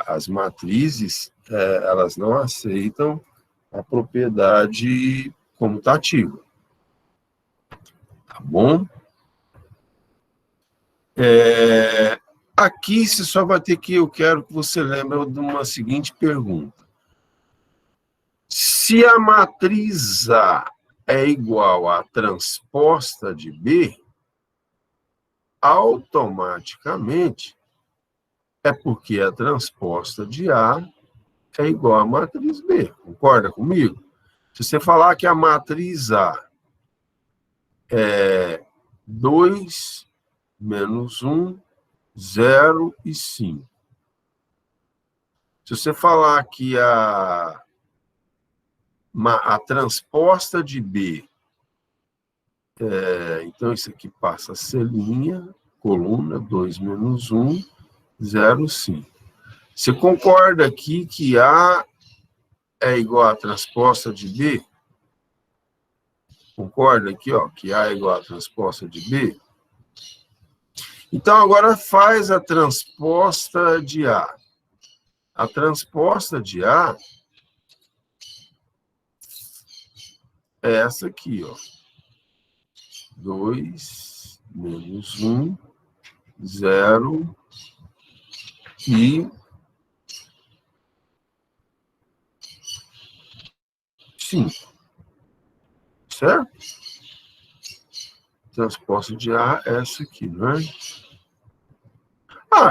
as matrizes, elas não aceitam a propriedade comutativa. Tá bom? Aqui você só vai ter que, eu quero que você lembre de uma seguinte pergunta. Se a matriz A é igual à transposta de B, automaticamente é porque a transposta de A é igual à matriz B. Concorda comigo? Se você falar que a matriz A é 2, menos 1, 0 e 5. Se você falar que a transposta de B, então isso aqui passa a ser linha, coluna, 2 menos 1, 0, 5. Você concorda aqui que A é igual à transposta de B? Concorda aqui, ó, que A é igual à transposta de B? Então, agora faz a transposta de A. A transposta de A é essa aqui, ó. 2 menos 1, 0 e 5. Certo? Transposta de A é essa aqui, não é?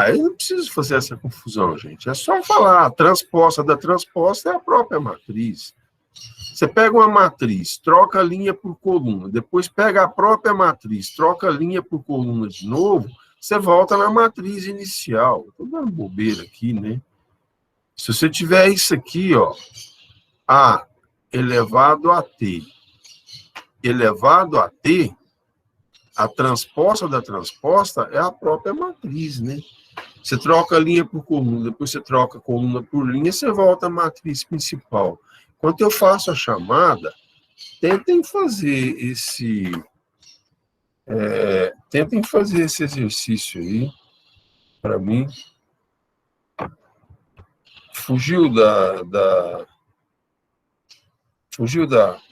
Eu não preciso fazer essa confusão, gente. É só falar, a transposta da transposta é a própria matriz. Você pega uma matriz, troca a linha por coluna, depois pega a própria matriz, troca a linha por coluna de novo, você volta na matriz inicial. Estou dando bobeira aqui, né? Se você tiver isso aqui, ó, A elevado a T elevado a T, a transposta da transposta é a própria matriz, né? Você troca linha por coluna, depois você troca coluna por linha, você volta à matriz principal. Quando eu faço a chamada, tentem fazer esse exercício aí, para mim. Fugiu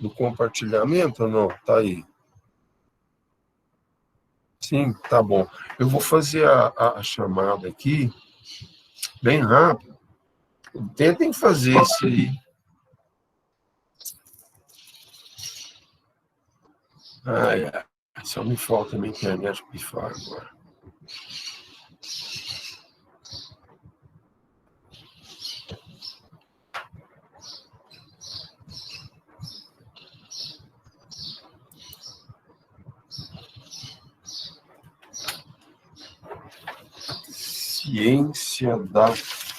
do compartilhamento ou não? Tá aí. Sim, tá bom. Eu vou fazer a chamada aqui, bem rápido. Tentem fazer isso aí. Ai, ai, só me falta a minha internet pifar agora. Ciência da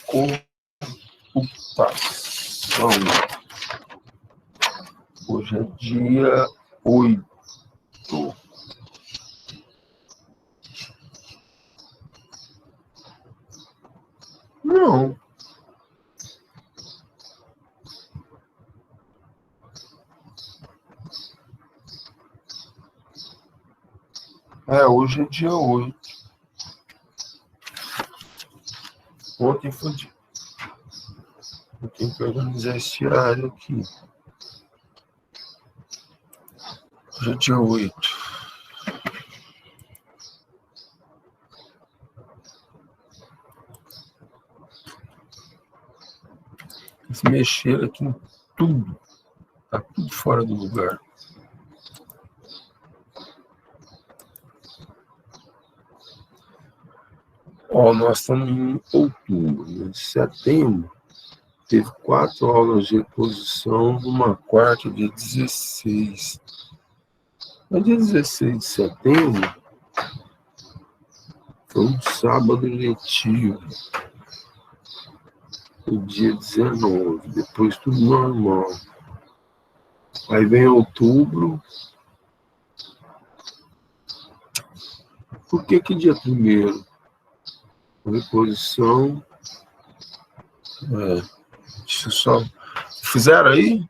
computação. Hoje é dia 8. Não. Hoje é dia 8. Ontem foi dia. Eu tenho que organizar esse horário aqui. Hoje é dia 8. Eles mexeram aqui em tudo. Tá tudo fora do lugar. Nós estamos em outubro. Em setembro, teve 4 aulas de reposição, uma quarta, dia 16. No dia 16 de setembro, foi um sábado letivo. O dia 19, depois tudo normal. Aí vem outubro. Por que dia 1º? Reposição. Deixa eu só. Fizeram aí?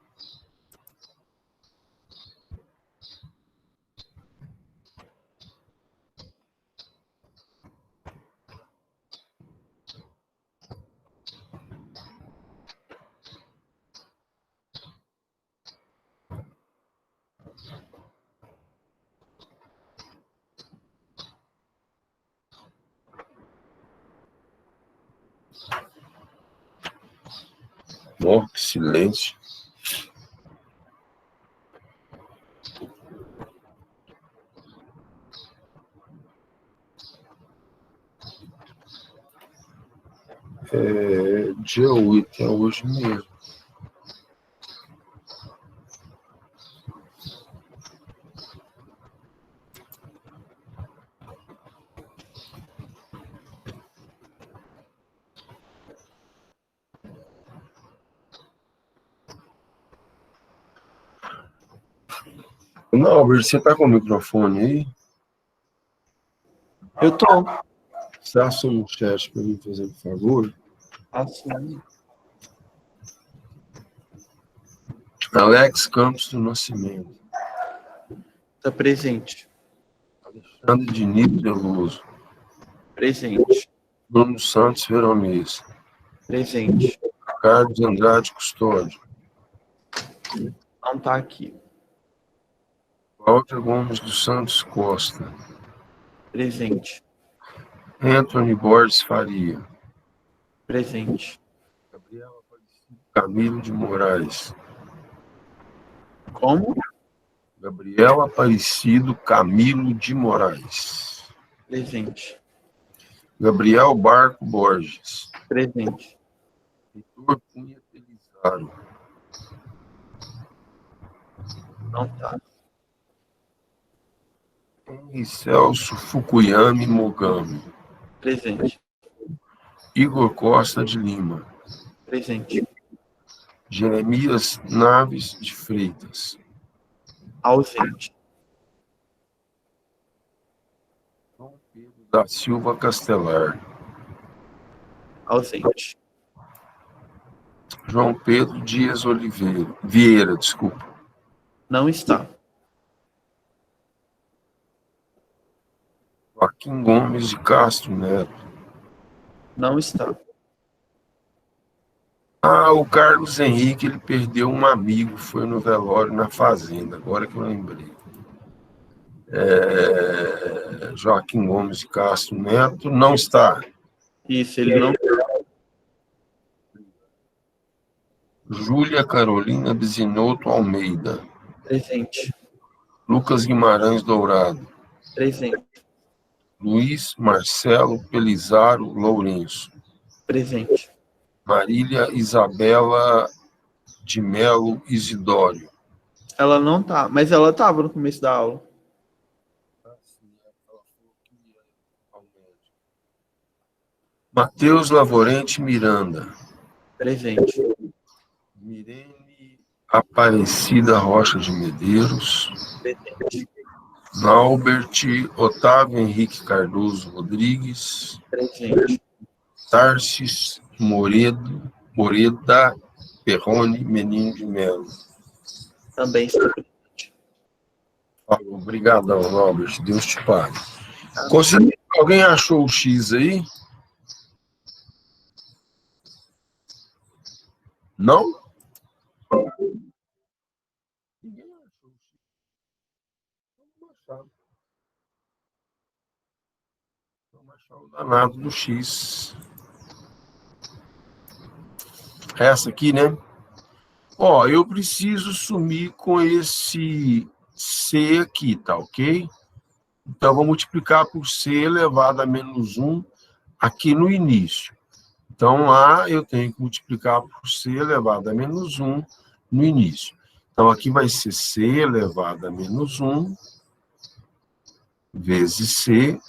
Oh, que silêncio. Dia 8, é hoje mesmo. Não, Albert, você tá com o microfone aí? Eu tô. Você assuma um chat para mim fazer um favor? Assume. Alex Campos do Nascimento. Tá presente. Alexandre Diniz Veloso. Presente. Bruno Santos Veronese. Presente. Carlos Andrade Custódio. Não tá aqui. Cláudia Gomes dos Santos Costa. Presente. Anthony Borges Faria. Presente. Gabriela Aparecido Camilo de Moraes. Como? Gabriel Aparecido Camilo de Moraes. Presente. Gabriel Barco Borges. Presente. Heitor Cunha Pelizaro. Não tá. Henri Celso Fukuyami Mogami. Presente. Igor Costa de Lima. Presente. Jeremias Naves de Freitas. Ausente. da Silva Castelar. Ausente. João Pedro Dias Vieira, desculpa. Não está. Joaquim Gomes de Castro Neto. Não está. O Carlos Henrique, ele perdeu um amigo, foi no velório na fazenda, agora que eu lembrei. Joaquim Gomes de Castro Neto não está. Isso, ele não. Júlia Carolina Bisinotto Almeida. Presente. Lucas Guimarães Dourado. Presente. Luiz Marcelo Pelizaro Lourenço. Presente. Marília Isabela de Melo Isidório. Ela não tá, mas ela estava no começo da aula. Matheus Lavorente Miranda. Presente. Mirene Aparecida Rocha de Medeiros. Presente. Naubert Otávio Henrique Cardoso Rodrigues. Presente. Tarsis Moreda Perrone Menino de Melo. Também está presente. Obrigadão, Naubert. Deus te pague. Alguém achou o X aí? Não? Ninguém achou o X. Vamos achar o danado do X. Essa aqui, né? Eu preciso sumir com esse C aqui, tá ok? Então, eu vou multiplicar por C elevado a menos 1 aqui no início. Então, lá eu tenho que multiplicar por C elevado a menos 1 no início. Então, aqui vai ser C elevado a menos 1 vezes C,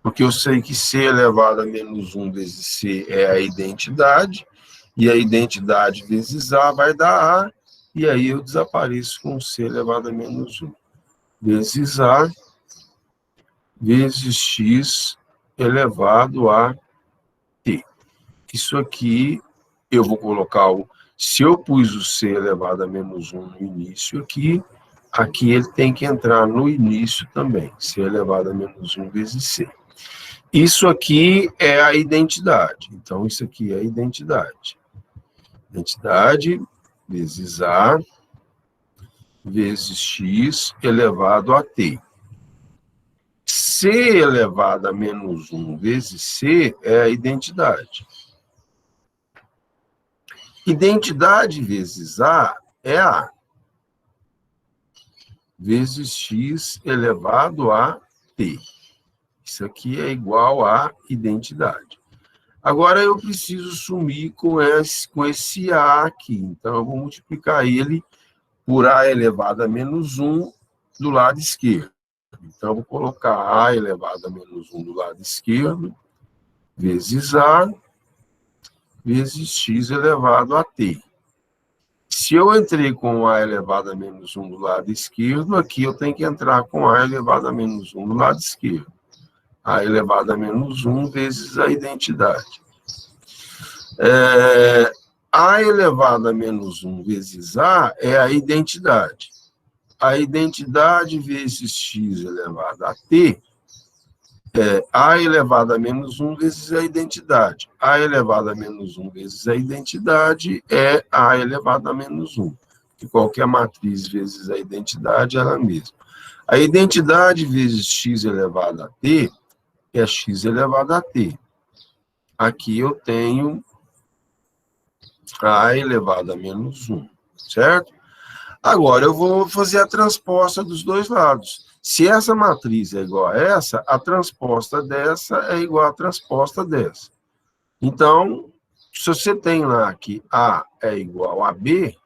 porque eu sei que C elevado a menos 1 vezes C é a identidade, e a identidade vezes A vai dar A, e aí eu desapareço com C elevado a menos 1 vezes A vezes X elevado a T. Isso aqui, eu vou colocar se eu pus o C elevado a menos 1 no início aqui ele tem que entrar no início também, C elevado a menos 1 vezes C. Isso aqui é a identidade, então isso aqui é a identidade. Identidade vezes A vezes X elevado a T. C elevado a menos 1 vezes C é a identidade. Identidade vezes A é A. Vezes X elevado a T. Isso aqui é igual a identidade. Agora, eu preciso sumir com esse A aqui. Então, eu vou multiplicar ele por A elevado a menos 1 do lado esquerdo. Então, eu vou colocar A elevado a menos 1 do lado esquerdo, vezes A, vezes X elevado a T. Se eu entrei com A elevado a menos 1 do lado esquerdo, aqui eu tenho que entrar com A elevado a menos 1 do lado esquerdo. A elevado a menos 1 vezes a identidade. A elevado a menos 1 vezes A é a identidade. A identidade vezes X elevado a T é A elevado a menos 1 vezes a identidade. A elevado a menos 1 vezes a identidade é A elevado a menos 1. Que qualquer matriz vezes a identidade é ela mesma. A identidade vezes X elevado a T é X elevado a T. Aqui eu tenho A elevado a menos 1, certo? Agora, eu vou fazer a transposta dos dois lados. Se essa matriz é igual a essa, a transposta dessa é igual à transposta dessa. Então, se você tem lá que A é igual a B,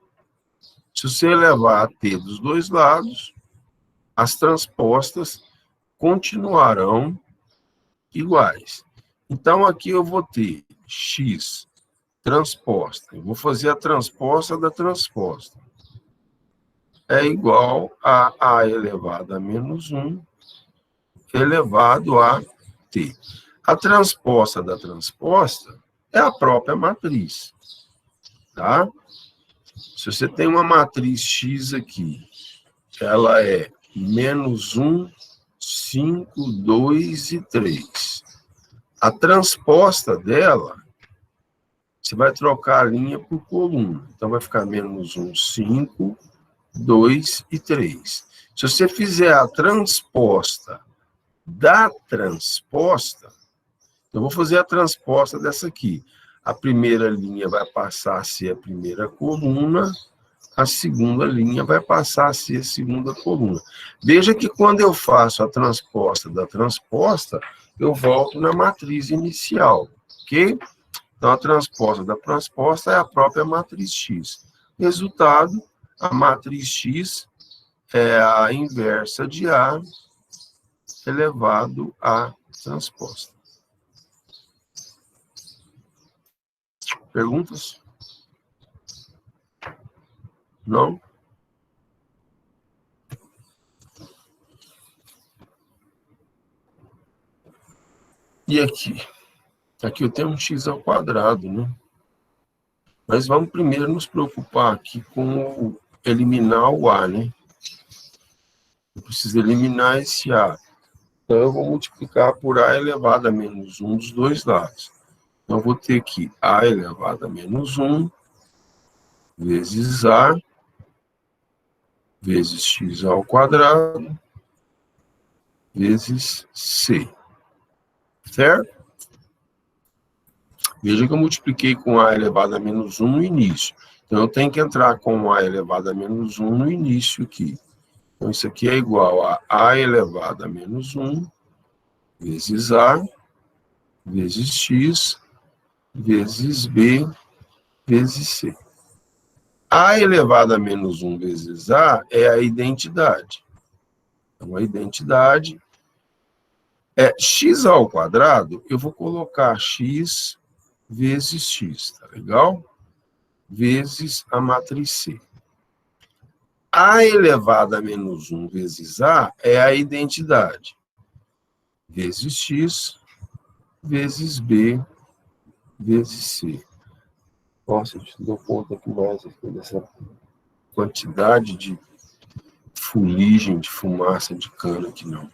se você elevar a T dos dois lados, as transpostas continuarão iguais. Então, aqui eu vou ter X transposta. Eu vou fazer a transposta da transposta. É igual a elevado a menos 1 elevado a T. A transposta da transposta é a própria matriz. Tá? Se você tem uma matriz X aqui, ela é menos 1, 5, 2 e 3. A transposta dela, você vai trocar a linha por coluna. Então, vai ficar menos 1, 5, 2 e 3. Se você fizer a transposta da transposta, eu vou fazer a transposta dessa aqui. A primeira linha vai passar a ser a primeira coluna, a segunda linha vai passar a ser a segunda coluna. Veja que quando eu faço a transposta da transposta, eu volto na matriz inicial, ok? Então, a transposta da transposta é a própria matriz X. Resultado, a matriz X é a inversa de A elevado à transposta. Perguntas? Não? E aqui? Aqui eu tenho um x ao quadrado, né? Mas vamos primeiro nos preocupar aqui com eliminar o A, né? Eu preciso eliminar esse A. Então, eu vou multiplicar por A elevado a menos 1 dos dois lados. Então, eu vou ter aqui A elevado a menos 1 vezes A vezes x ao quadrado vezes C. Certo? Veja que eu multipliquei com A elevado a menos 1 no início. Então, eu tenho que entrar com A elevado a menos 1 no início aqui. Então, isso aqui é igual a A elevado a menos 1 vezes A vezes x vezes B vezes C. A elevado a menos 1 vezes A é a identidade. Então, a identidade é x ao quadrado, eu vou colocar x vezes x, tá legal? Vezes a matriz C. A elevado a menos 1 vezes A é a identidade. Vezes x vezes B vezes C. Nossa, a gente deu conta aqui mais dessa quantidade de fuligem, de fumaça de cana aqui não.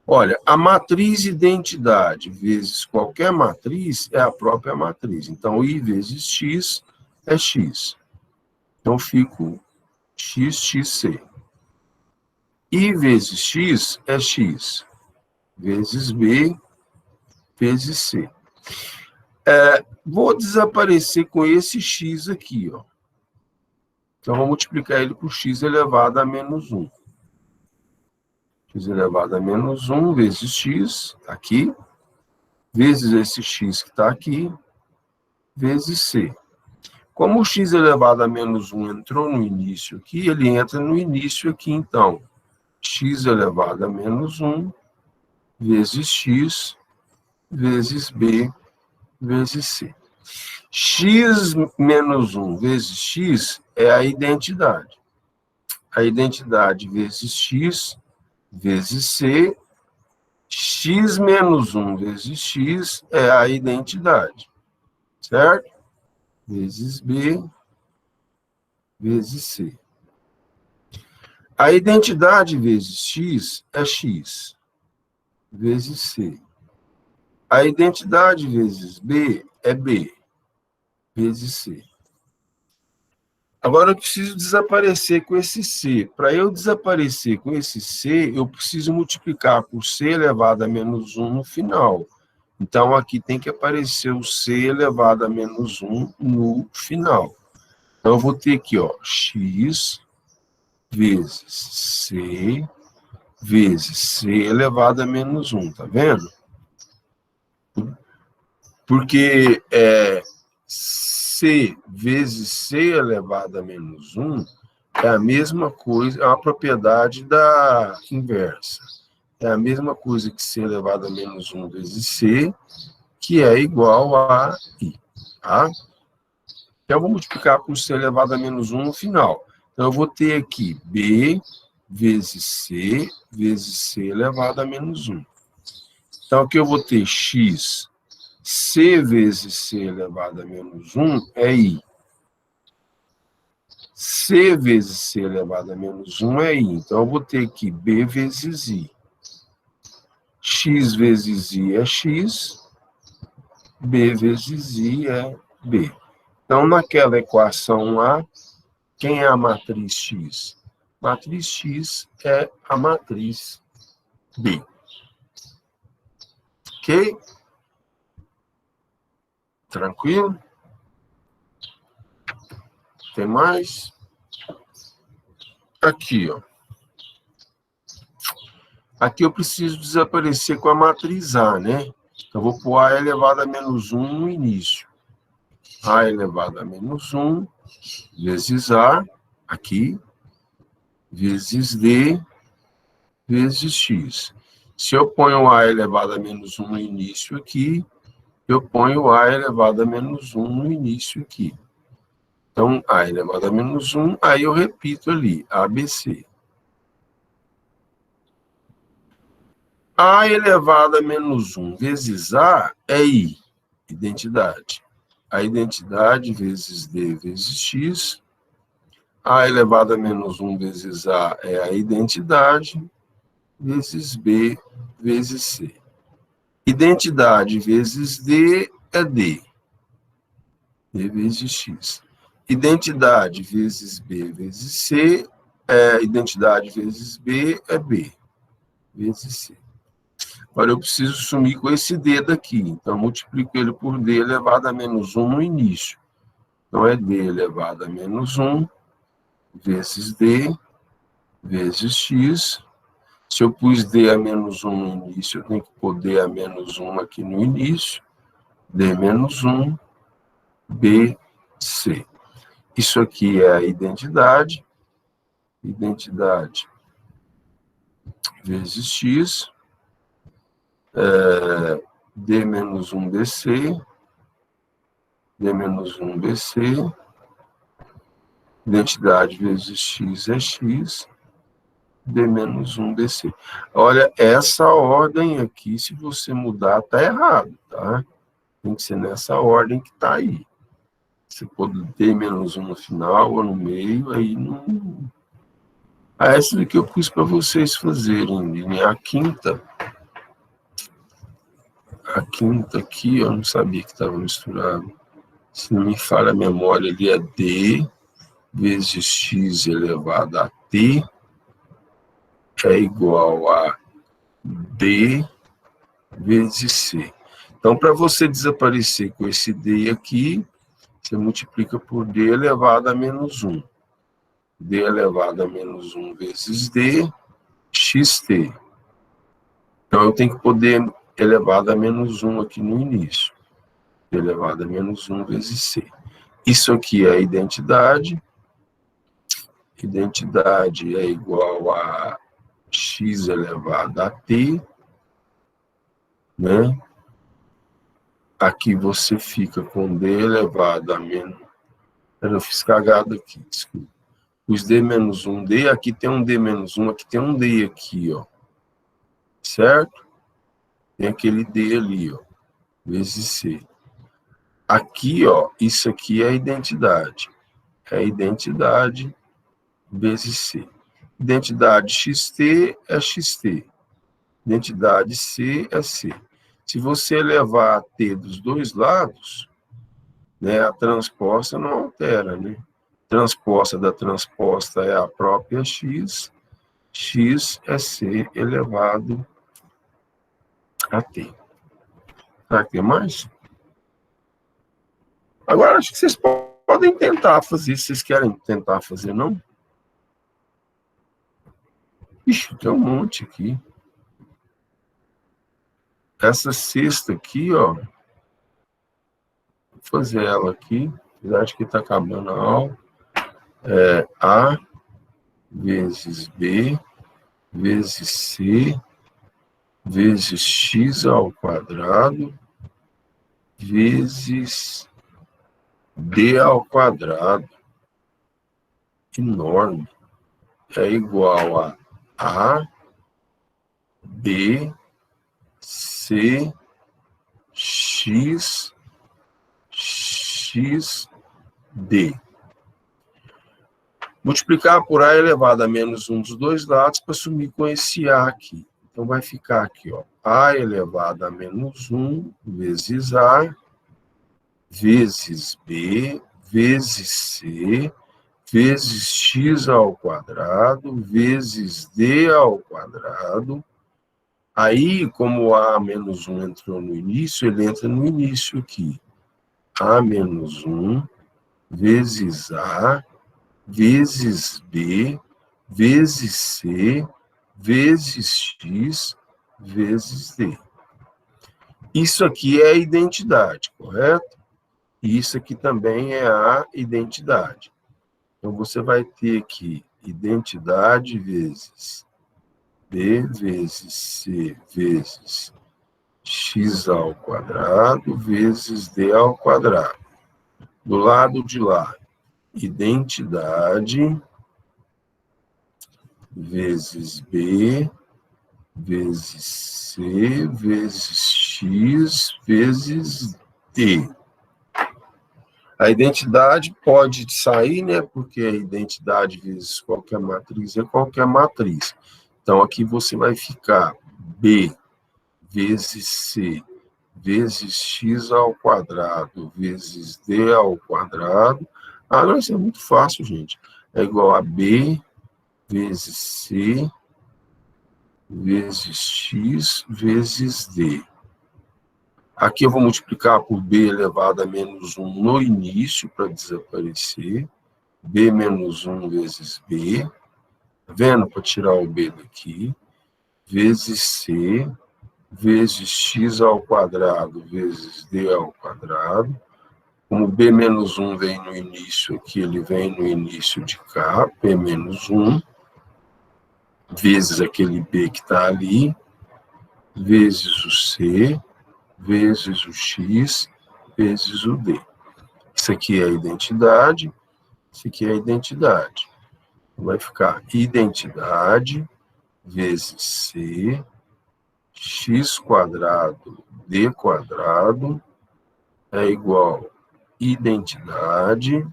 Olha, a matriz identidade vezes qualquer matriz é a própria matriz. Então, I vezes X é X. Então, fico XXC. I vezes X é X. Vezes B vezes C. Vou desaparecer com esse X aqui, ó. Então, vou multiplicar ele por X elevado a menos 1. X elevado a menos 1 vezes X, aqui, vezes esse X que está aqui, vezes C. Como o X elevado a menos 1 entrou no início aqui, ele entra no início aqui, então. X elevado a menos 1 vezes X vezes B vezes C. X menos 1 vezes X é a identidade. A identidade vezes X vezes C, x menos 1 vezes x é a identidade, certo? Vezes B, vezes C. A identidade vezes x é x, vezes C. A identidade vezes B é B, vezes C. Agora eu preciso desaparecer com esse C. Para eu desaparecer com esse C, eu preciso multiplicar por C elevado a menos 1 no final. Então, aqui tem que aparecer o C elevado a menos 1 no final. Então, eu vou ter aqui, ó, X vezes C vezes C elevado a menos 1, tá vendo? Porque C vezes C elevado a menos 1 é a mesma coisa, é uma propriedade da inversa. É a mesma coisa que C elevado a menos 1 vezes C, que é igual a I. Tá? Então, eu vou multiplicar por C elevado a menos 1 no final. Então, eu vou ter aqui B vezes C elevado a menos 1. Então, aqui eu vou ter x, c vezes c elevado a menos 1 é i. C vezes c elevado a menos 1 é i. Então, eu vou ter aqui b vezes i. X vezes i é x, b vezes i é b. Então, naquela equação A, quem é a matriz x? Matriz x é a matriz B. Ok? Tranquilo? Tem mais? Aqui, ó. Aqui eu preciso desaparecer com a matriz A, né? Então, eu vou pôr A elevado a menos 1 no início. A elevado a menos 1 vezes A, aqui, vezes D, vezes X. Se eu ponho A elevado a menos 1 no início aqui, eu ponho A elevado a menos 1 no início aqui. Então, A elevado a menos 1, aí eu repito ali, ABC. A elevado a menos 1 vezes A é I, identidade. A identidade vezes D vezes X. A elevado a menos 1 vezes A é a identidade, vezes B vezes C. Identidade vezes D é D. D vezes X. Identidade vezes B vezes C, identidade vezes B é B, vezes C. Agora eu preciso sumir com esse D daqui, então eu multiplico ele por D elevado a menos 1 no início. Então é D elevado a menos 1 vezes D vezes X. Se eu pus D a menos 1 no início, eu tenho que pôr D a menos 1 aqui no início. D menos 1, B, C. Isso aqui é a identidade vezes x, d menos 1 bc, d menos 1 bc, identidade vezes x é x, d menos 1 bc. Olha, essa ordem aqui, se você mudar, tá errado, tá? Tem que ser nessa ordem que tá aí. Você pode d menos 1 no final ou no meio, aí não... essa daqui eu pus para vocês fazerem. A quinta aqui, eu não sabia que estava misturado. Se não me falha a memória, ali é D vezes x elevado a t é igual a D vezes C. Então, para você desaparecer com esse D aqui, você multiplica por D elevado a menos 1. D elevado a menos 1 vezes D, xt. Então, eu tenho que poder elevado a menos 1 aqui no início. D elevado a menos 1 vezes C. Isso aqui é a identidade. Identidade é igual a x elevado a t, né? Aqui você fica com d elevado a menos... Eu fiz cagada aqui, desculpa. Os d menos 1, d, aqui tem um d menos 1, aqui tem um d aqui, ó. Certo? Tem aquele d ali, ó, vezes c. Aqui, ó, isso aqui é a identidade. É a identidade vezes c. Identidade xt é xt. Identidade C é C. Se você levar a T dos dois lados, né, a transposta não altera, né? Transposta da transposta é a própria X, X é C elevado a T. Será que tem mais? Agora, acho que vocês podem tentar fazer, se vocês querem tentar fazer, não? Ixi, tem um monte aqui. Essa sexta aqui, ó, vou fazer ela aqui, apesar que está acabando a aula. A vezes B vezes C vezes x ao quadrado vezes d ao quadrado. Enorme. É igual a B, C, X, X, D. Multiplicar por A elevado a menos 1 dos dois lados para sumir com esse A aqui. Então, vai ficar aqui, ó, A elevado a menos 1 vezes A, vezes B, vezes C, vezes X ao quadrado, vezes D ao quadrado. Aí, como A menos 1 entrou no início, ele entra no início aqui. A menos 1 vezes A, vezes B, vezes C, vezes X, vezes D. Isso aqui é a identidade, correto? E isso aqui também é a identidade. Então, você vai ter aqui identidade vezes B vezes C vezes X ao quadrado vezes D ao quadrado. Do lado de lá, identidade vezes B vezes C vezes X vezes D. A identidade pode sair, né? Porque a identidade vezes qualquer matriz é qualquer matriz. Então, aqui você vai ficar B vezes C vezes X ao quadrado vezes D ao quadrado. Ah, não, isso é muito fácil, gente. É igual a B vezes C vezes X vezes D. Aqui eu vou multiplicar por B elevado a menos 1 no início, para desaparecer. B menos 1 vezes B. Tá vendo? Para tirar o B daqui. Vezes C, vezes X ao quadrado, vezes D ao quadrado. Como B menos 1 vem no início aqui, ele vem no início de cá. P menos 1. Vezes aquele B que está ali. Vezes o C. Vezes o X, vezes o D. Isso aqui é a identidade, isso aqui é a identidade. Vai ficar identidade vezes C, X quadrado, D quadrado, é igual identidade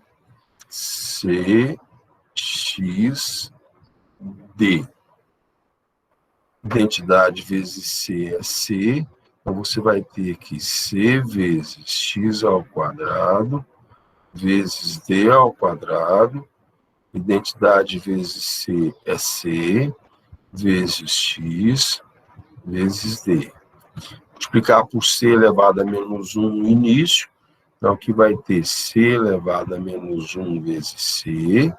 C, X, D. Identidade vezes C é C. Então, você vai ter que C vezes X ao quadrado, vezes D ao quadrado. Identidade vezes C é C, vezes X, vezes D. Multiplicar por C elevado a menos 1 no início. Então, aqui vai ter C elevado a menos 1 vezes C,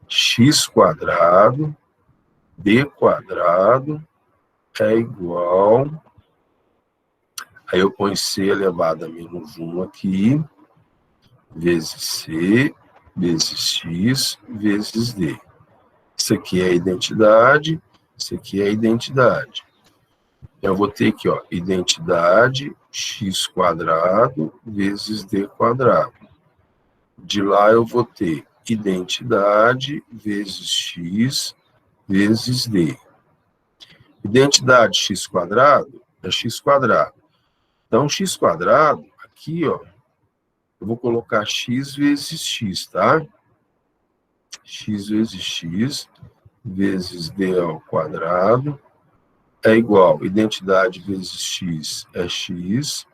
X quadrado, D quadrado, é igual... Aí eu ponho C elevado a menos 1 aqui, vezes C, vezes X, vezes D. Isso aqui é a identidade, isso aqui é a identidade. Eu vou ter aqui, ó, identidade X quadrado vezes D quadrado. De lá eu vou ter identidade vezes X vezes D. Identidade X quadrado é X quadrado. Então, x quadrado, aqui, ó, eu vou colocar x vezes x, tá? X vezes x, vezes d ao quadrado, é igual, identidade vezes x é x,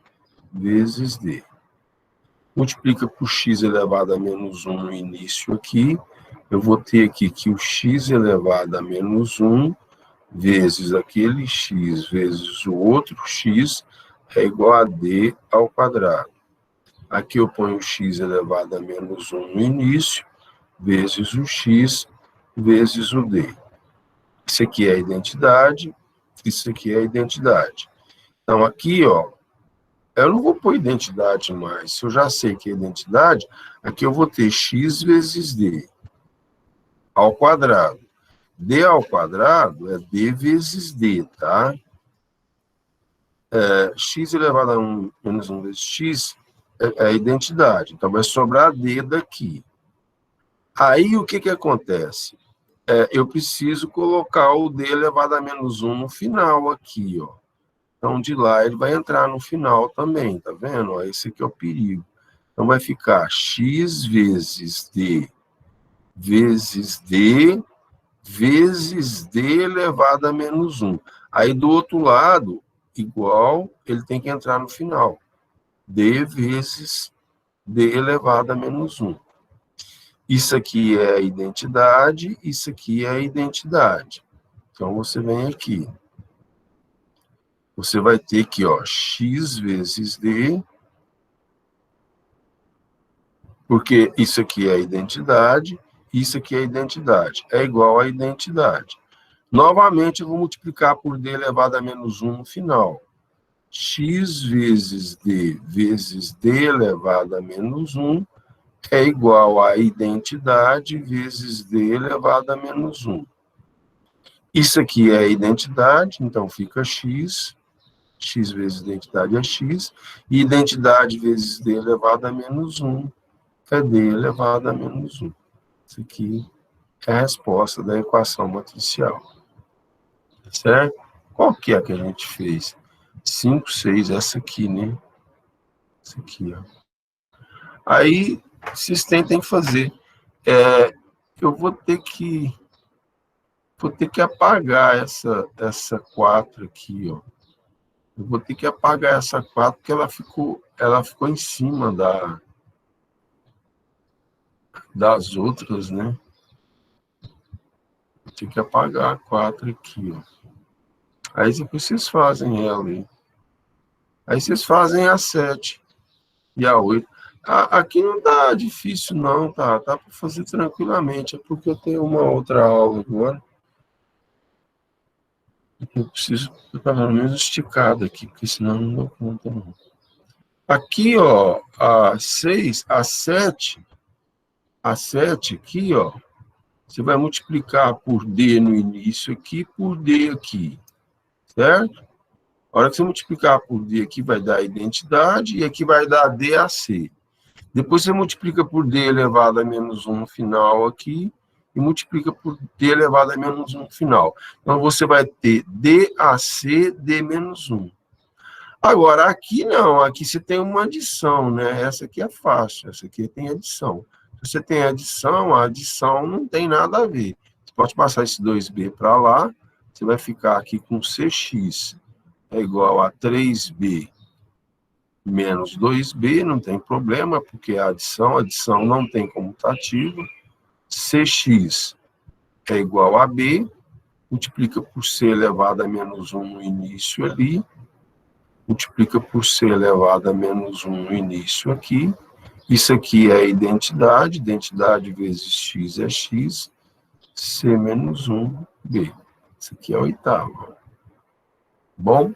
vezes d. Multiplica por x elevado a menos 1 no início aqui, eu vou ter aqui que o x elevado a menos 1, vezes aquele x, vezes o outro x, é igual a d ao quadrado. Aqui eu ponho o x elevado a menos 1 no início, vezes o x, vezes o d. Isso aqui é a identidade, isso aqui é a identidade. Então, aqui, ó, eu não vou pôr identidade mais. Se eu já sei que é identidade, aqui eu vou ter x vezes d ao quadrado. D ao quadrado é d vezes d, tá? X elevado a 1 menos 1 vezes x é a identidade. Então, vai sobrar D daqui. Aí, o que acontece? Eu preciso colocar o D elevado a menos 1 no final aqui, ó. Então, de lá, ele vai entrar no final também, tá vendo? Ó, esse aqui é o perigo. Então, vai ficar x vezes d vezes d vezes d elevado a menos 1. Aí, do outro lado, igual, ele tem que entrar no final. D vezes d elevado a menos 1. Isso aqui é a identidade, isso aqui é a identidade. Então, você vem aqui. Você vai ter aqui, ó, x vezes d, porque isso aqui é a identidade, isso aqui é a identidade. É igual à identidade. Novamente, eu vou multiplicar por d elevado a menos 1 no final. X vezes d elevado a menos 1 é igual à identidade vezes d elevado a menos 1. Isso aqui é a identidade, então fica x vezes identidade é x, e identidade vezes d elevado a menos 1 é d elevado a menos 1. Isso aqui é a resposta da equação matricial. Certo? Qual que é a gente fez? 5, 6, essa aqui, né? Essa aqui, ó. Aí, vocês tentem fazer. Eu vou ter que apagar essa 4 aqui, ó. Eu vou ter que apagar essa 4 porque ela ficou em cima das outras, né? Vou ter que apagar a 4 aqui, ó. Aí depois vocês fazem ela aí. Aí vocês fazem a 7 e a 8. Aqui não tá difícil, não, tá? Tá para fazer tranquilamente. É porque eu tenho uma outra aula agora. Eu preciso, pelo menos, esticado aqui, porque senão não dou conta, não. Aqui, ó, a 6, a 7 aqui, ó, você vai multiplicar por D no início aqui, por D aqui, certo? A hora que você multiplicar por D aqui, vai dar a identidade, e aqui vai dar DAC. Depois você multiplica por D elevado a menos 1 no final aqui, e multiplica por D elevado a menos 1 no final. Então, você vai ter DAC, D menos 1. Agora, aqui não, aqui você tem uma adição, né? Essa aqui é fácil, essa aqui tem adição. Se você tem adição, a adição não tem nada a ver. Você pode passar esse 2b para lá, você vai ficar aqui com cx é igual a 3b menos 2b, não tem problema, porque a adição não tem comutativo. Cx é igual a b, multiplica por c elevado a menos 1 no início ali, multiplica por c elevado a menos 1 no início aqui. Isso aqui é a identidade vezes x é x, c menos 1b. Isso aqui é a oitava. Bom,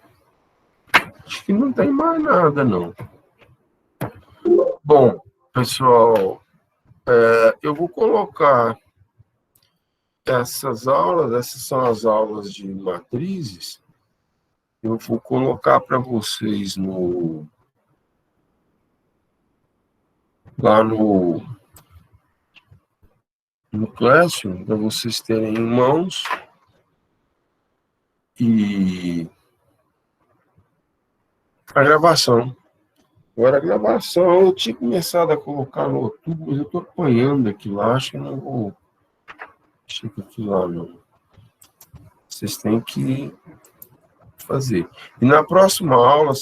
acho que não tem mais nada, não. Bom, pessoal, eu vou colocar essas são as aulas de matrizes, eu vou colocar para vocês lá no Classroom, para vocês terem em mãos, e a gravação. Agora, a gravação, eu tinha começado a colocar no outubro, mas eu estou apanhando aqui lá, acho que não vou chegar aqui lá, não. Vocês têm que fazer. E na próxima aula,